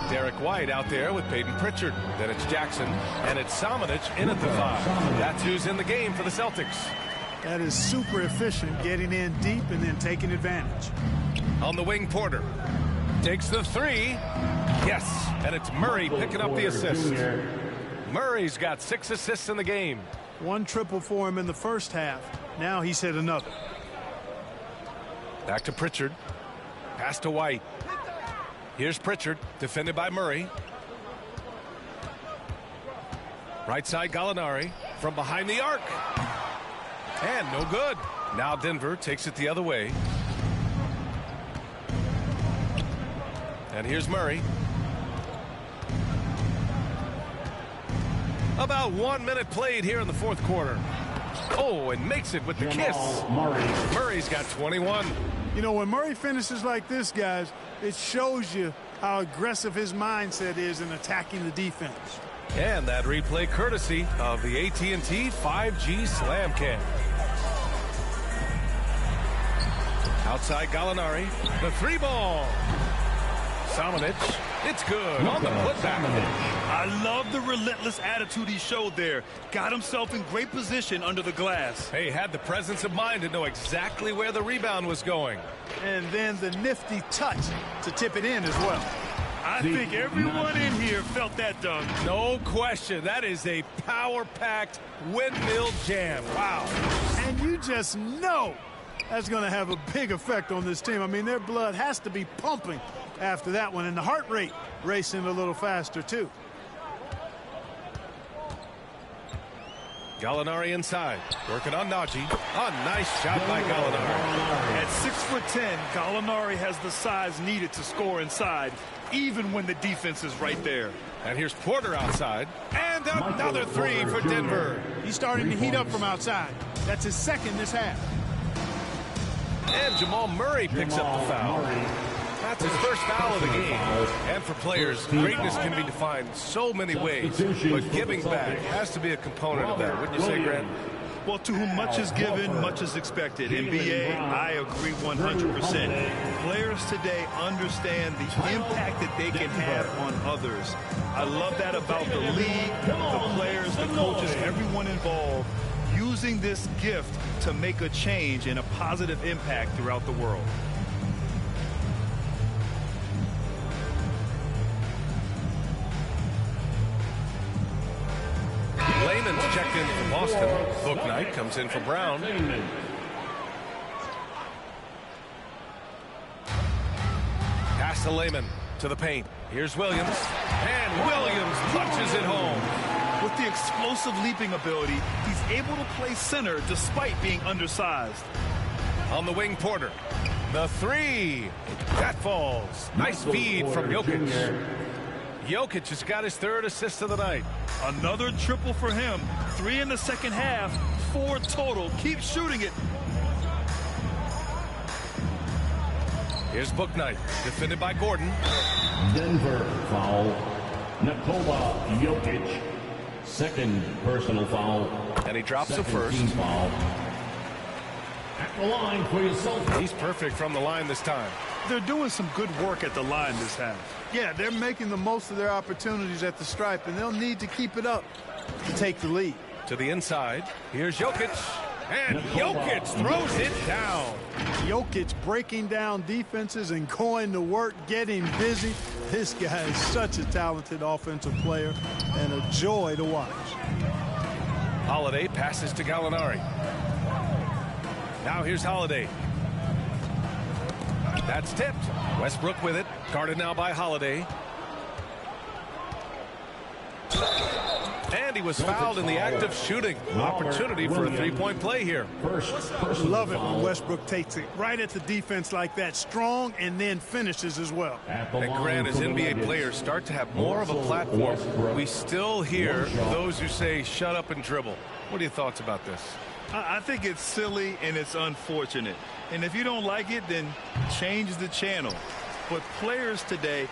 Derek White out there with Peyton Pritchard. Then it's Jackson, and it's Samanic in at the 5. That's who's in the game for the Celtics. That is super efficient, getting in deep and then taking advantage. On the wing, Porter takes the 3. Yes, and it's Murray picking up the assist. Murray's got 6 assists in the game. 1 triple for him in the first half. Now he's hit another. Back to Pritchard. Pass to White. Here's Pritchard, defended by Murray. Right side, Gallinari from behind the arc. And no good. Now Denver takes it the other way. And here's Murray. About 1 minute played here in the fourth quarter. Oh, and makes it with the kiss. Murray's got 21. You know, when Murray finishes like this, guys, it shows you how aggressive his mindset is in attacking the defense. And that replay courtesy of the AT&T 5G Slam Cam. Outside Gallinari, the 3 ball. Samanic, it's good on the putback. I love the relentless attitude he showed there. Got himself in great position under the glass. Hey, had the presence of mind to know exactly where the rebound was going. And then the nifty touch to tip it in as well. I think everyone in here felt that dunk. No question. That is a power-packed windmill jam. Wow. And you just know that's going to have a big effect on this team. I mean, their blood has to be pumping after that one, and the heart rate racing a little faster, too. Gallinari inside, working on Najee. A nice shot by Gallinari. At 6'10", Gallinari has the size needed to score inside, even when the defense is right there. And here's Porter outside, and another 3 for Denver. He's starting to heat up from outside. That's his second this half. And Jamal Murray picks up the foul. That's his first foul of the game. And for players, greatness can be defined so many ways, but giving back has to be a component of that. Wouldn't you say, Grant? Well, to whom much is given, much is expected. In BA, I agree 100%. Players today understand the impact that they can have on others. I love that about the league, the players, the coaches, everyone involved, using this gift to make a change and a positive impact throughout the world. Layman's checked in for Boston. Book Knight comes in for Brown. Pass to Layman to the paint. Here's Williams. And Williams punches it home. With the explosive leaping ability, he's able to play center despite being undersized. On the wing, Porter. The 3. That falls. Nice feed from Jokic. Jokic has got his 3rd assist of the night. Another triple for him. 3 in the second half, 4 total. Keep shooting it. Here's Book Knight, defended by Gordon. Denver foul. Nikola Jokic. 2nd personal foul. And he drops the 1st. Foul. At the line for your Celtics. He's perfect from the line this time. They're doing some good work at the line this half. Yeah, they're making the most of their opportunities at the stripe, and they'll need to keep it up to take the lead. To the inside, here's Jokic, and Jokic throws it down. Jokic breaking down defenses and going to work, getting busy. This guy is such a talented offensive player and a joy to watch. Holiday passes to Gallinari. Now here's Holiday. That's tipped. Westbrook with it. Guarded now by Holiday. And he was fouled in the act of shooting. Opportunity for a three-point play here. Love it when Westbrook takes it right at the defense like that, strong, and then finishes as well. And Grant, as NBA players start to have more of a platform, we still hear those who say shut up and dribble. What are your thoughts about this? I think it's silly and it's unfortunate. And if you don't like it, then change the channel. But players today,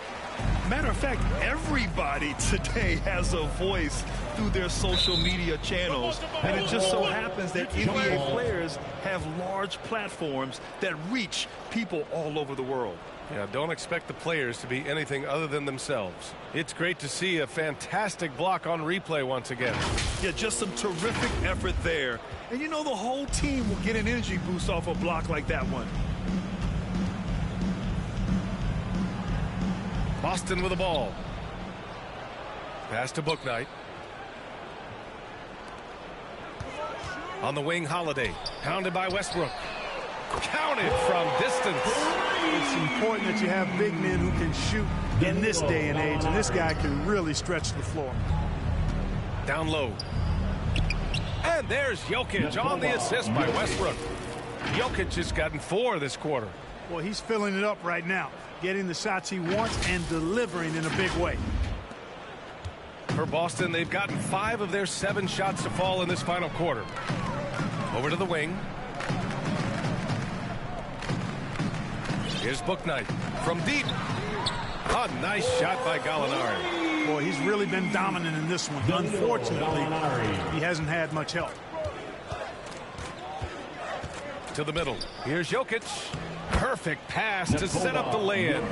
matter of fact, everybody today has a voice through their social media channels. And it just so happens that NBA players have large platforms that reach people all over the world. Yeah, don't expect the players to be anything other than themselves. It's great to see a fantastic block on replay once again. Yeah, just some terrific effort there. And you know the whole team will get an energy boost off a block like that one. Boston with the ball. Pass to Bouknight. On the wing, Holiday. Pounded by Westbrook. Counted from distance. It's important that you have big men who can shoot in this day and age, and this guy can really stretch the floor. Down low. And there's Jokic on the assist by Westbrook. Jokic has gotten 4 this quarter. Well, he's filling it up right now, getting the shots he wants and delivering in a big way. For Boston, they've gotten 5 of their 7 shots to fall in this final quarter. Over to the wing. Here's Bouknight from deep. A nice shot by Gallinari. Boy, he's really been dominant in this one. Unfortunately, he hasn't had much help. To the middle. Here's Jokic. Perfect pass to set up the lay-in.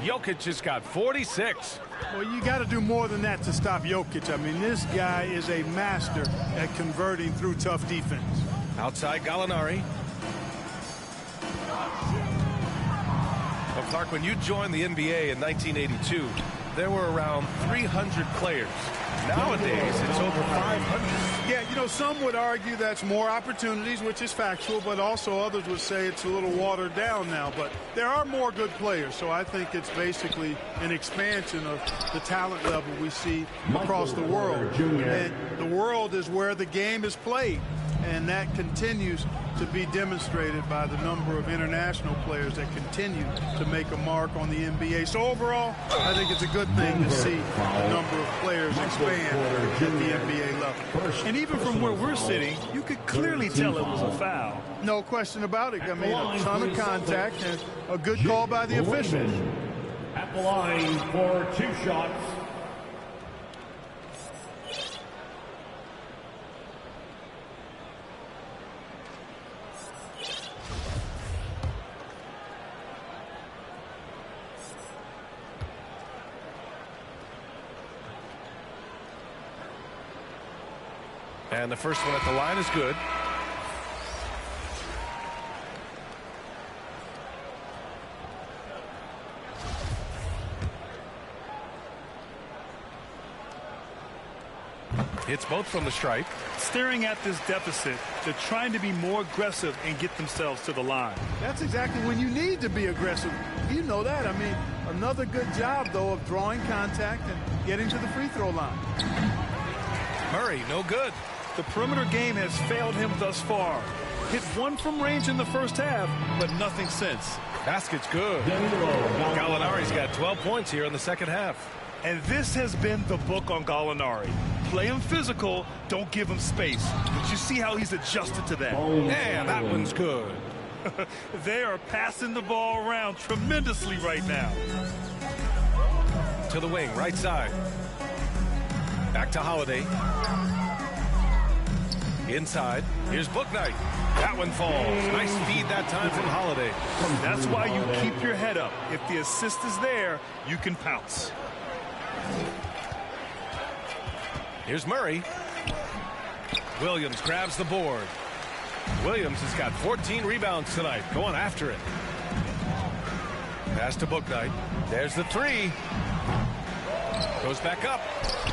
Jokic has got 46. Well, you got to do more than that to stop Jokic. I mean, this guy is a master at converting through tough defense. Outside Gallinari. Well, Clark, when you joined the NBA in 1982, there were around 300 players. Nowadays, it's over 500. Yeah, you know, some would argue that's more opportunities, which is factual, but also others would say it's a little watered down now. But there are more good players, so I think it's basically an expansion of the talent level we see across the world. And the world is where the game is played, and that continues to be demonstrated by the number of international players that continue to make a mark on the NBA. So overall, I think it's a good thing to see the number of players expand at the NBA level. And even from where we're sitting, you could clearly tell it was a foul. No question about it. I mean, a ton of contact and a good call by the officials. At the line for 2 shots. And the first one at the line is good. Hits both from the stripe. Staring at this deficit, they're trying to be more aggressive and get themselves to the line. That's exactly when you need to be aggressive. You know that. I mean, another good job, though, of drawing contact and getting to the free throw line. Murray, no good. The perimeter game has failed him thus far. Hit 1 from range in the first half, but nothing since. Basket's good. Gallinari's got 12 points here in the second half. And this has been the book on Gallinari. Play him physical, don't give him space. But you see how he's adjusted to that. Yeah, that one's good. They are passing the ball around tremendously right now. To the wing, right side. Back to Holiday. Inside. Here's Bouknight. That one falls. Nice feed that time from Holiday. That's why you keep your head up. If the assist is there, you can pounce. Here's Murray. Williams grabs the board. Williams has got 14 rebounds tonight. Going after it. Pass to Bouknight. There's the 3. Goes back up.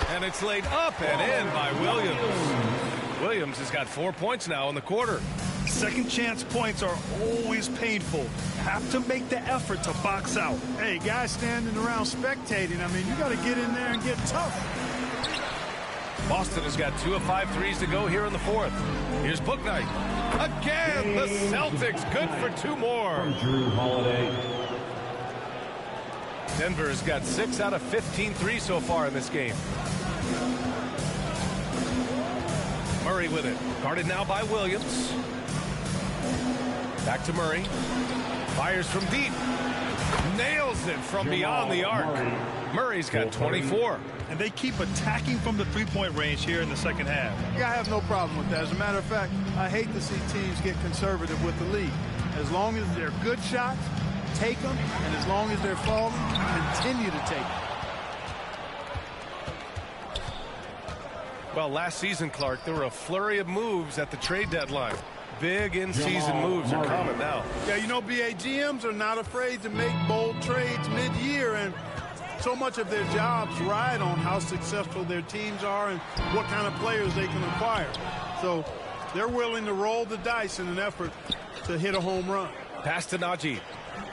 And it's laid up and in by Williams. Williams has got 4 points now in the quarter. Second chance points are always painful. Have to make the effort to box out. Hey, guys standing around spectating, I mean, you got to get in there and get tough. Boston has got 2 of 5 threes to go here in the fourth. Here's Booknight. Again, the Celtics good for 2 more. From Drew Holiday. Denver has got 6 out of 15 threes so far in this game. Murray with it. Guarded now by Williams. Back to Murray. Fires from deep. Nails it from beyond the arc. Murray's got 24. And they keep attacking from the three-point range here in the second half. Yeah, I have no problem with that. As a matter of fact, I hate to see teams get conservative with the lead. As long as they're good shots, take them. And as long as they're falling, continue to take them. Well, last season, Clark, there were a flurry of moves at the trade deadline. Big in-season moves are common now. Yeah, you know, BA, GMs are not afraid to make bold trades mid-year, and so much of their jobs ride on how successful their teams are and what kind of players they can acquire. So they're willing to roll the dice in an effort to hit a home run. Pass to Najee.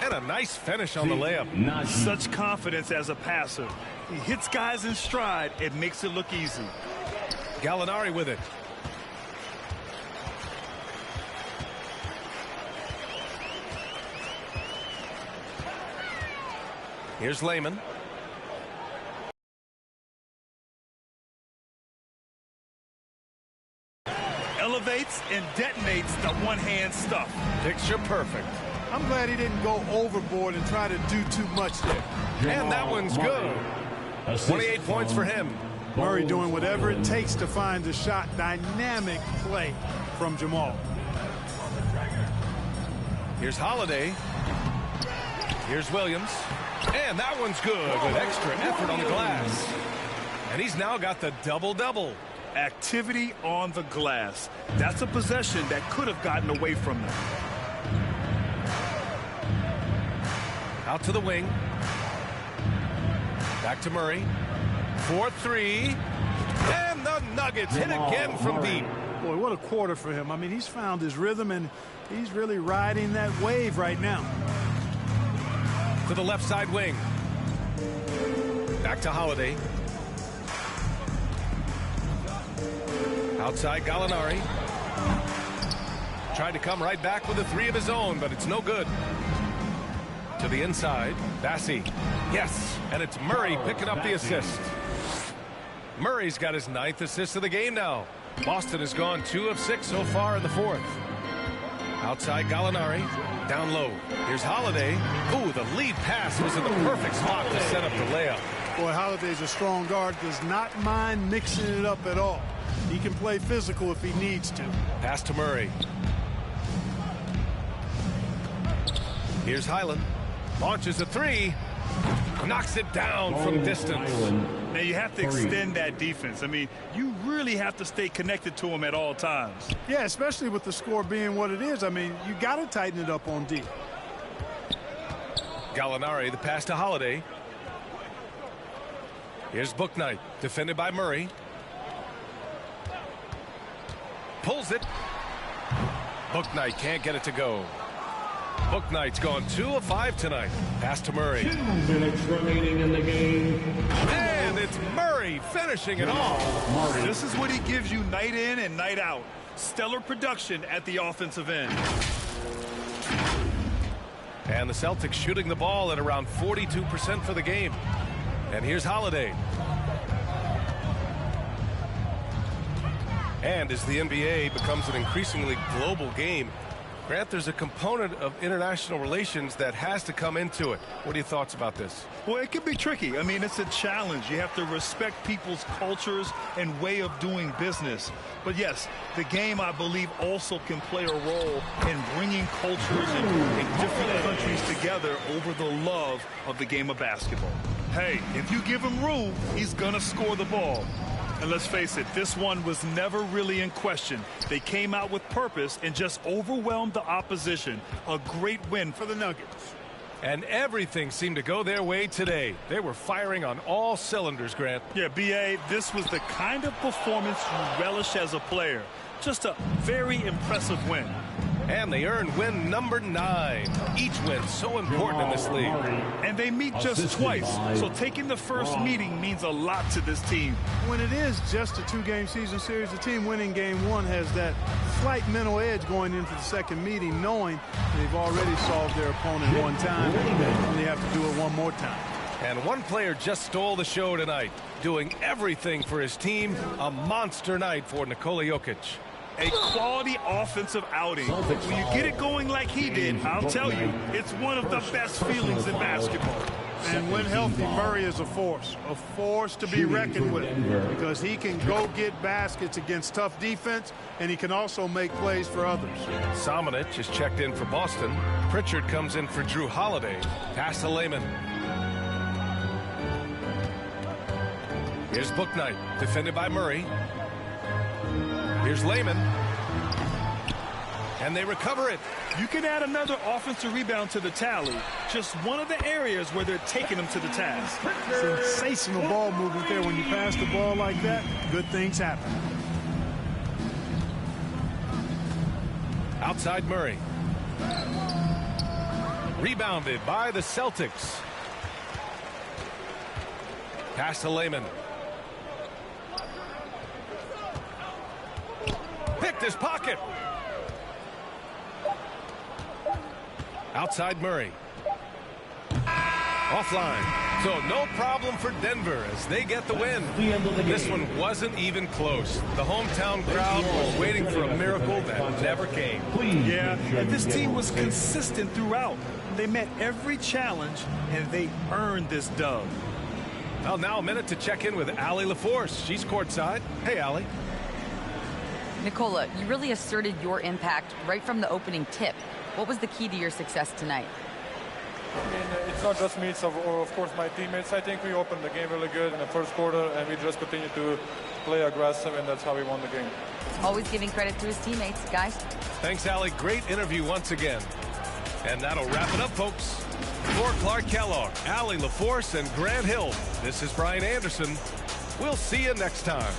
And a nice finish on the layup. Such confidence as a passer. He hits guys in stride. It makes it look easy. Gallinari with it. Here's Layman. Elevates and detonates the one-hand stuff. Picture perfect. I'm glad he didn't go overboard and try to do too much there. And that one's good. 28 points for him. Murray doing whatever it takes to find the shot. Dynamic play from Jamal. Here's Holiday. Here's Williams. And that one's good with extra effort on the glass. And he's now got the double-double. Activity on the glass. That's a possession that could have gotten away from them. Out to the wing. Back to Murray. 4-3. And the Nuggets hit again from deep. Boy, what a quarter for him. I mean, he's found his rhythm, and he's really riding that wave right now. To the left side wing. Back to Holiday. Outside Gallinari. Tried to come right back with a 3 of his own, but it's no good. To the inside. Bassie. Yes. And it's Murray picking up the assist. Murray's got his 9th assist of the game now. Boston has gone 2 of 6 so far in the fourth. Outside Gallinari. Down low. Here's Holiday. Ooh, the lead pass was in the perfect spot to set up the layup. Boy, Holiday's a strong guard. Does not mind mixing it up at all. He can play physical if he needs to. Pass to Murray. Here's Highland. Launches a 3. Knocks it down from distance. Now you have to extend that defense. I mean, you really have to stay connected to him at all times. Yeah, especially with the score being what it is. I mean, you got to tighten it up on D. Gallinari, the pass to Holiday. Here's Booknight, defended by Murray. Pulls it. Booknight can't get it to go. Booknight's gone 2 of 5 tonight. Pass to Murray. 2 minutes remaining in the game. And it's Murray finishing it off. This is what he gives you night in and night out. Stellar production at the offensive end. And the Celtics shooting the ball at around 42% for the game. And here's Holiday. And as the NBA becomes an increasingly global game, Grant, there's a component of international relations that has to come into it. What are your thoughts about this? Well, it can be tricky. I mean, it's a challenge. You have to respect people's cultures and way of doing business. But yes, the game, I believe, also can play a role in bringing cultures in different countries together over the love of the game of basketball. Hey, if you give him room, he's going to score the ball. And let's face it, this one was never really in question. They came out with purpose and just overwhelmed the opposition. A great win for the Nuggets. And everything seemed to go their way today. They were firing on all cylinders, Grant. Yeah, B.A., this was the kind of performance you relish as a player. Just a very impressive win. And they earn win number 9. Each win so important in this league. And they meet just twice, so taking the first meeting means a lot to this team. When it is just a 2-game season series, the team winning game 1 has that slight mental edge going into the second meeting, knowing they've already solved their opponent one time, and they have to do it one more time. And one player just stole the show tonight, doing everything for his team. A monster night for Nikola Jokic. A quality offensive outing. When you get it going like he did, I'll tell you, it's one of the best feelings in basketball. And when healthy, Murray is a force to be reckoned with, because he can go get baskets against tough defense, and he can also make plays for others. Samanic is checked in for Boston. Pritchard comes in for Drew Holiday. Pass to Lehman. Here's Bouknight, defended by Murray. Here's Lehman. And they recover it. You can add another offensive rebound to the tally. Just one of the areas where they're taking them to the task. Sensational ball movement there. When you pass the ball like that, good things happen. Outside Murray. Rebounded by the Celtics. Pass to Lehman. Picked his pocket. Outside Murray. Offline. So no problem for Denver as they get the win. This one wasn't even close. The hometown crowd was waiting for a miracle that never came. Yeah, and this team was consistent throughout. They met every challenge, and they earned this dub. Well, now a minute to check in with Allie LaForce. She's courtside. Hey, Allie. Nikola, you really asserted your impact right from the opening tip. What was the key to your success tonight? I mean, it's not just me, it's of course my teammates. I think we opened the game really good in the first quarter, and we just continued to play aggressive, and that's how we won the game. Always giving credit to his teammates, guys. Thanks, Allie. Great interview once again. And that'll wrap it up, folks. For Clark Kellogg, Allie LaForce, and Grant Hill, this is Brian Anderson. We'll see you next time.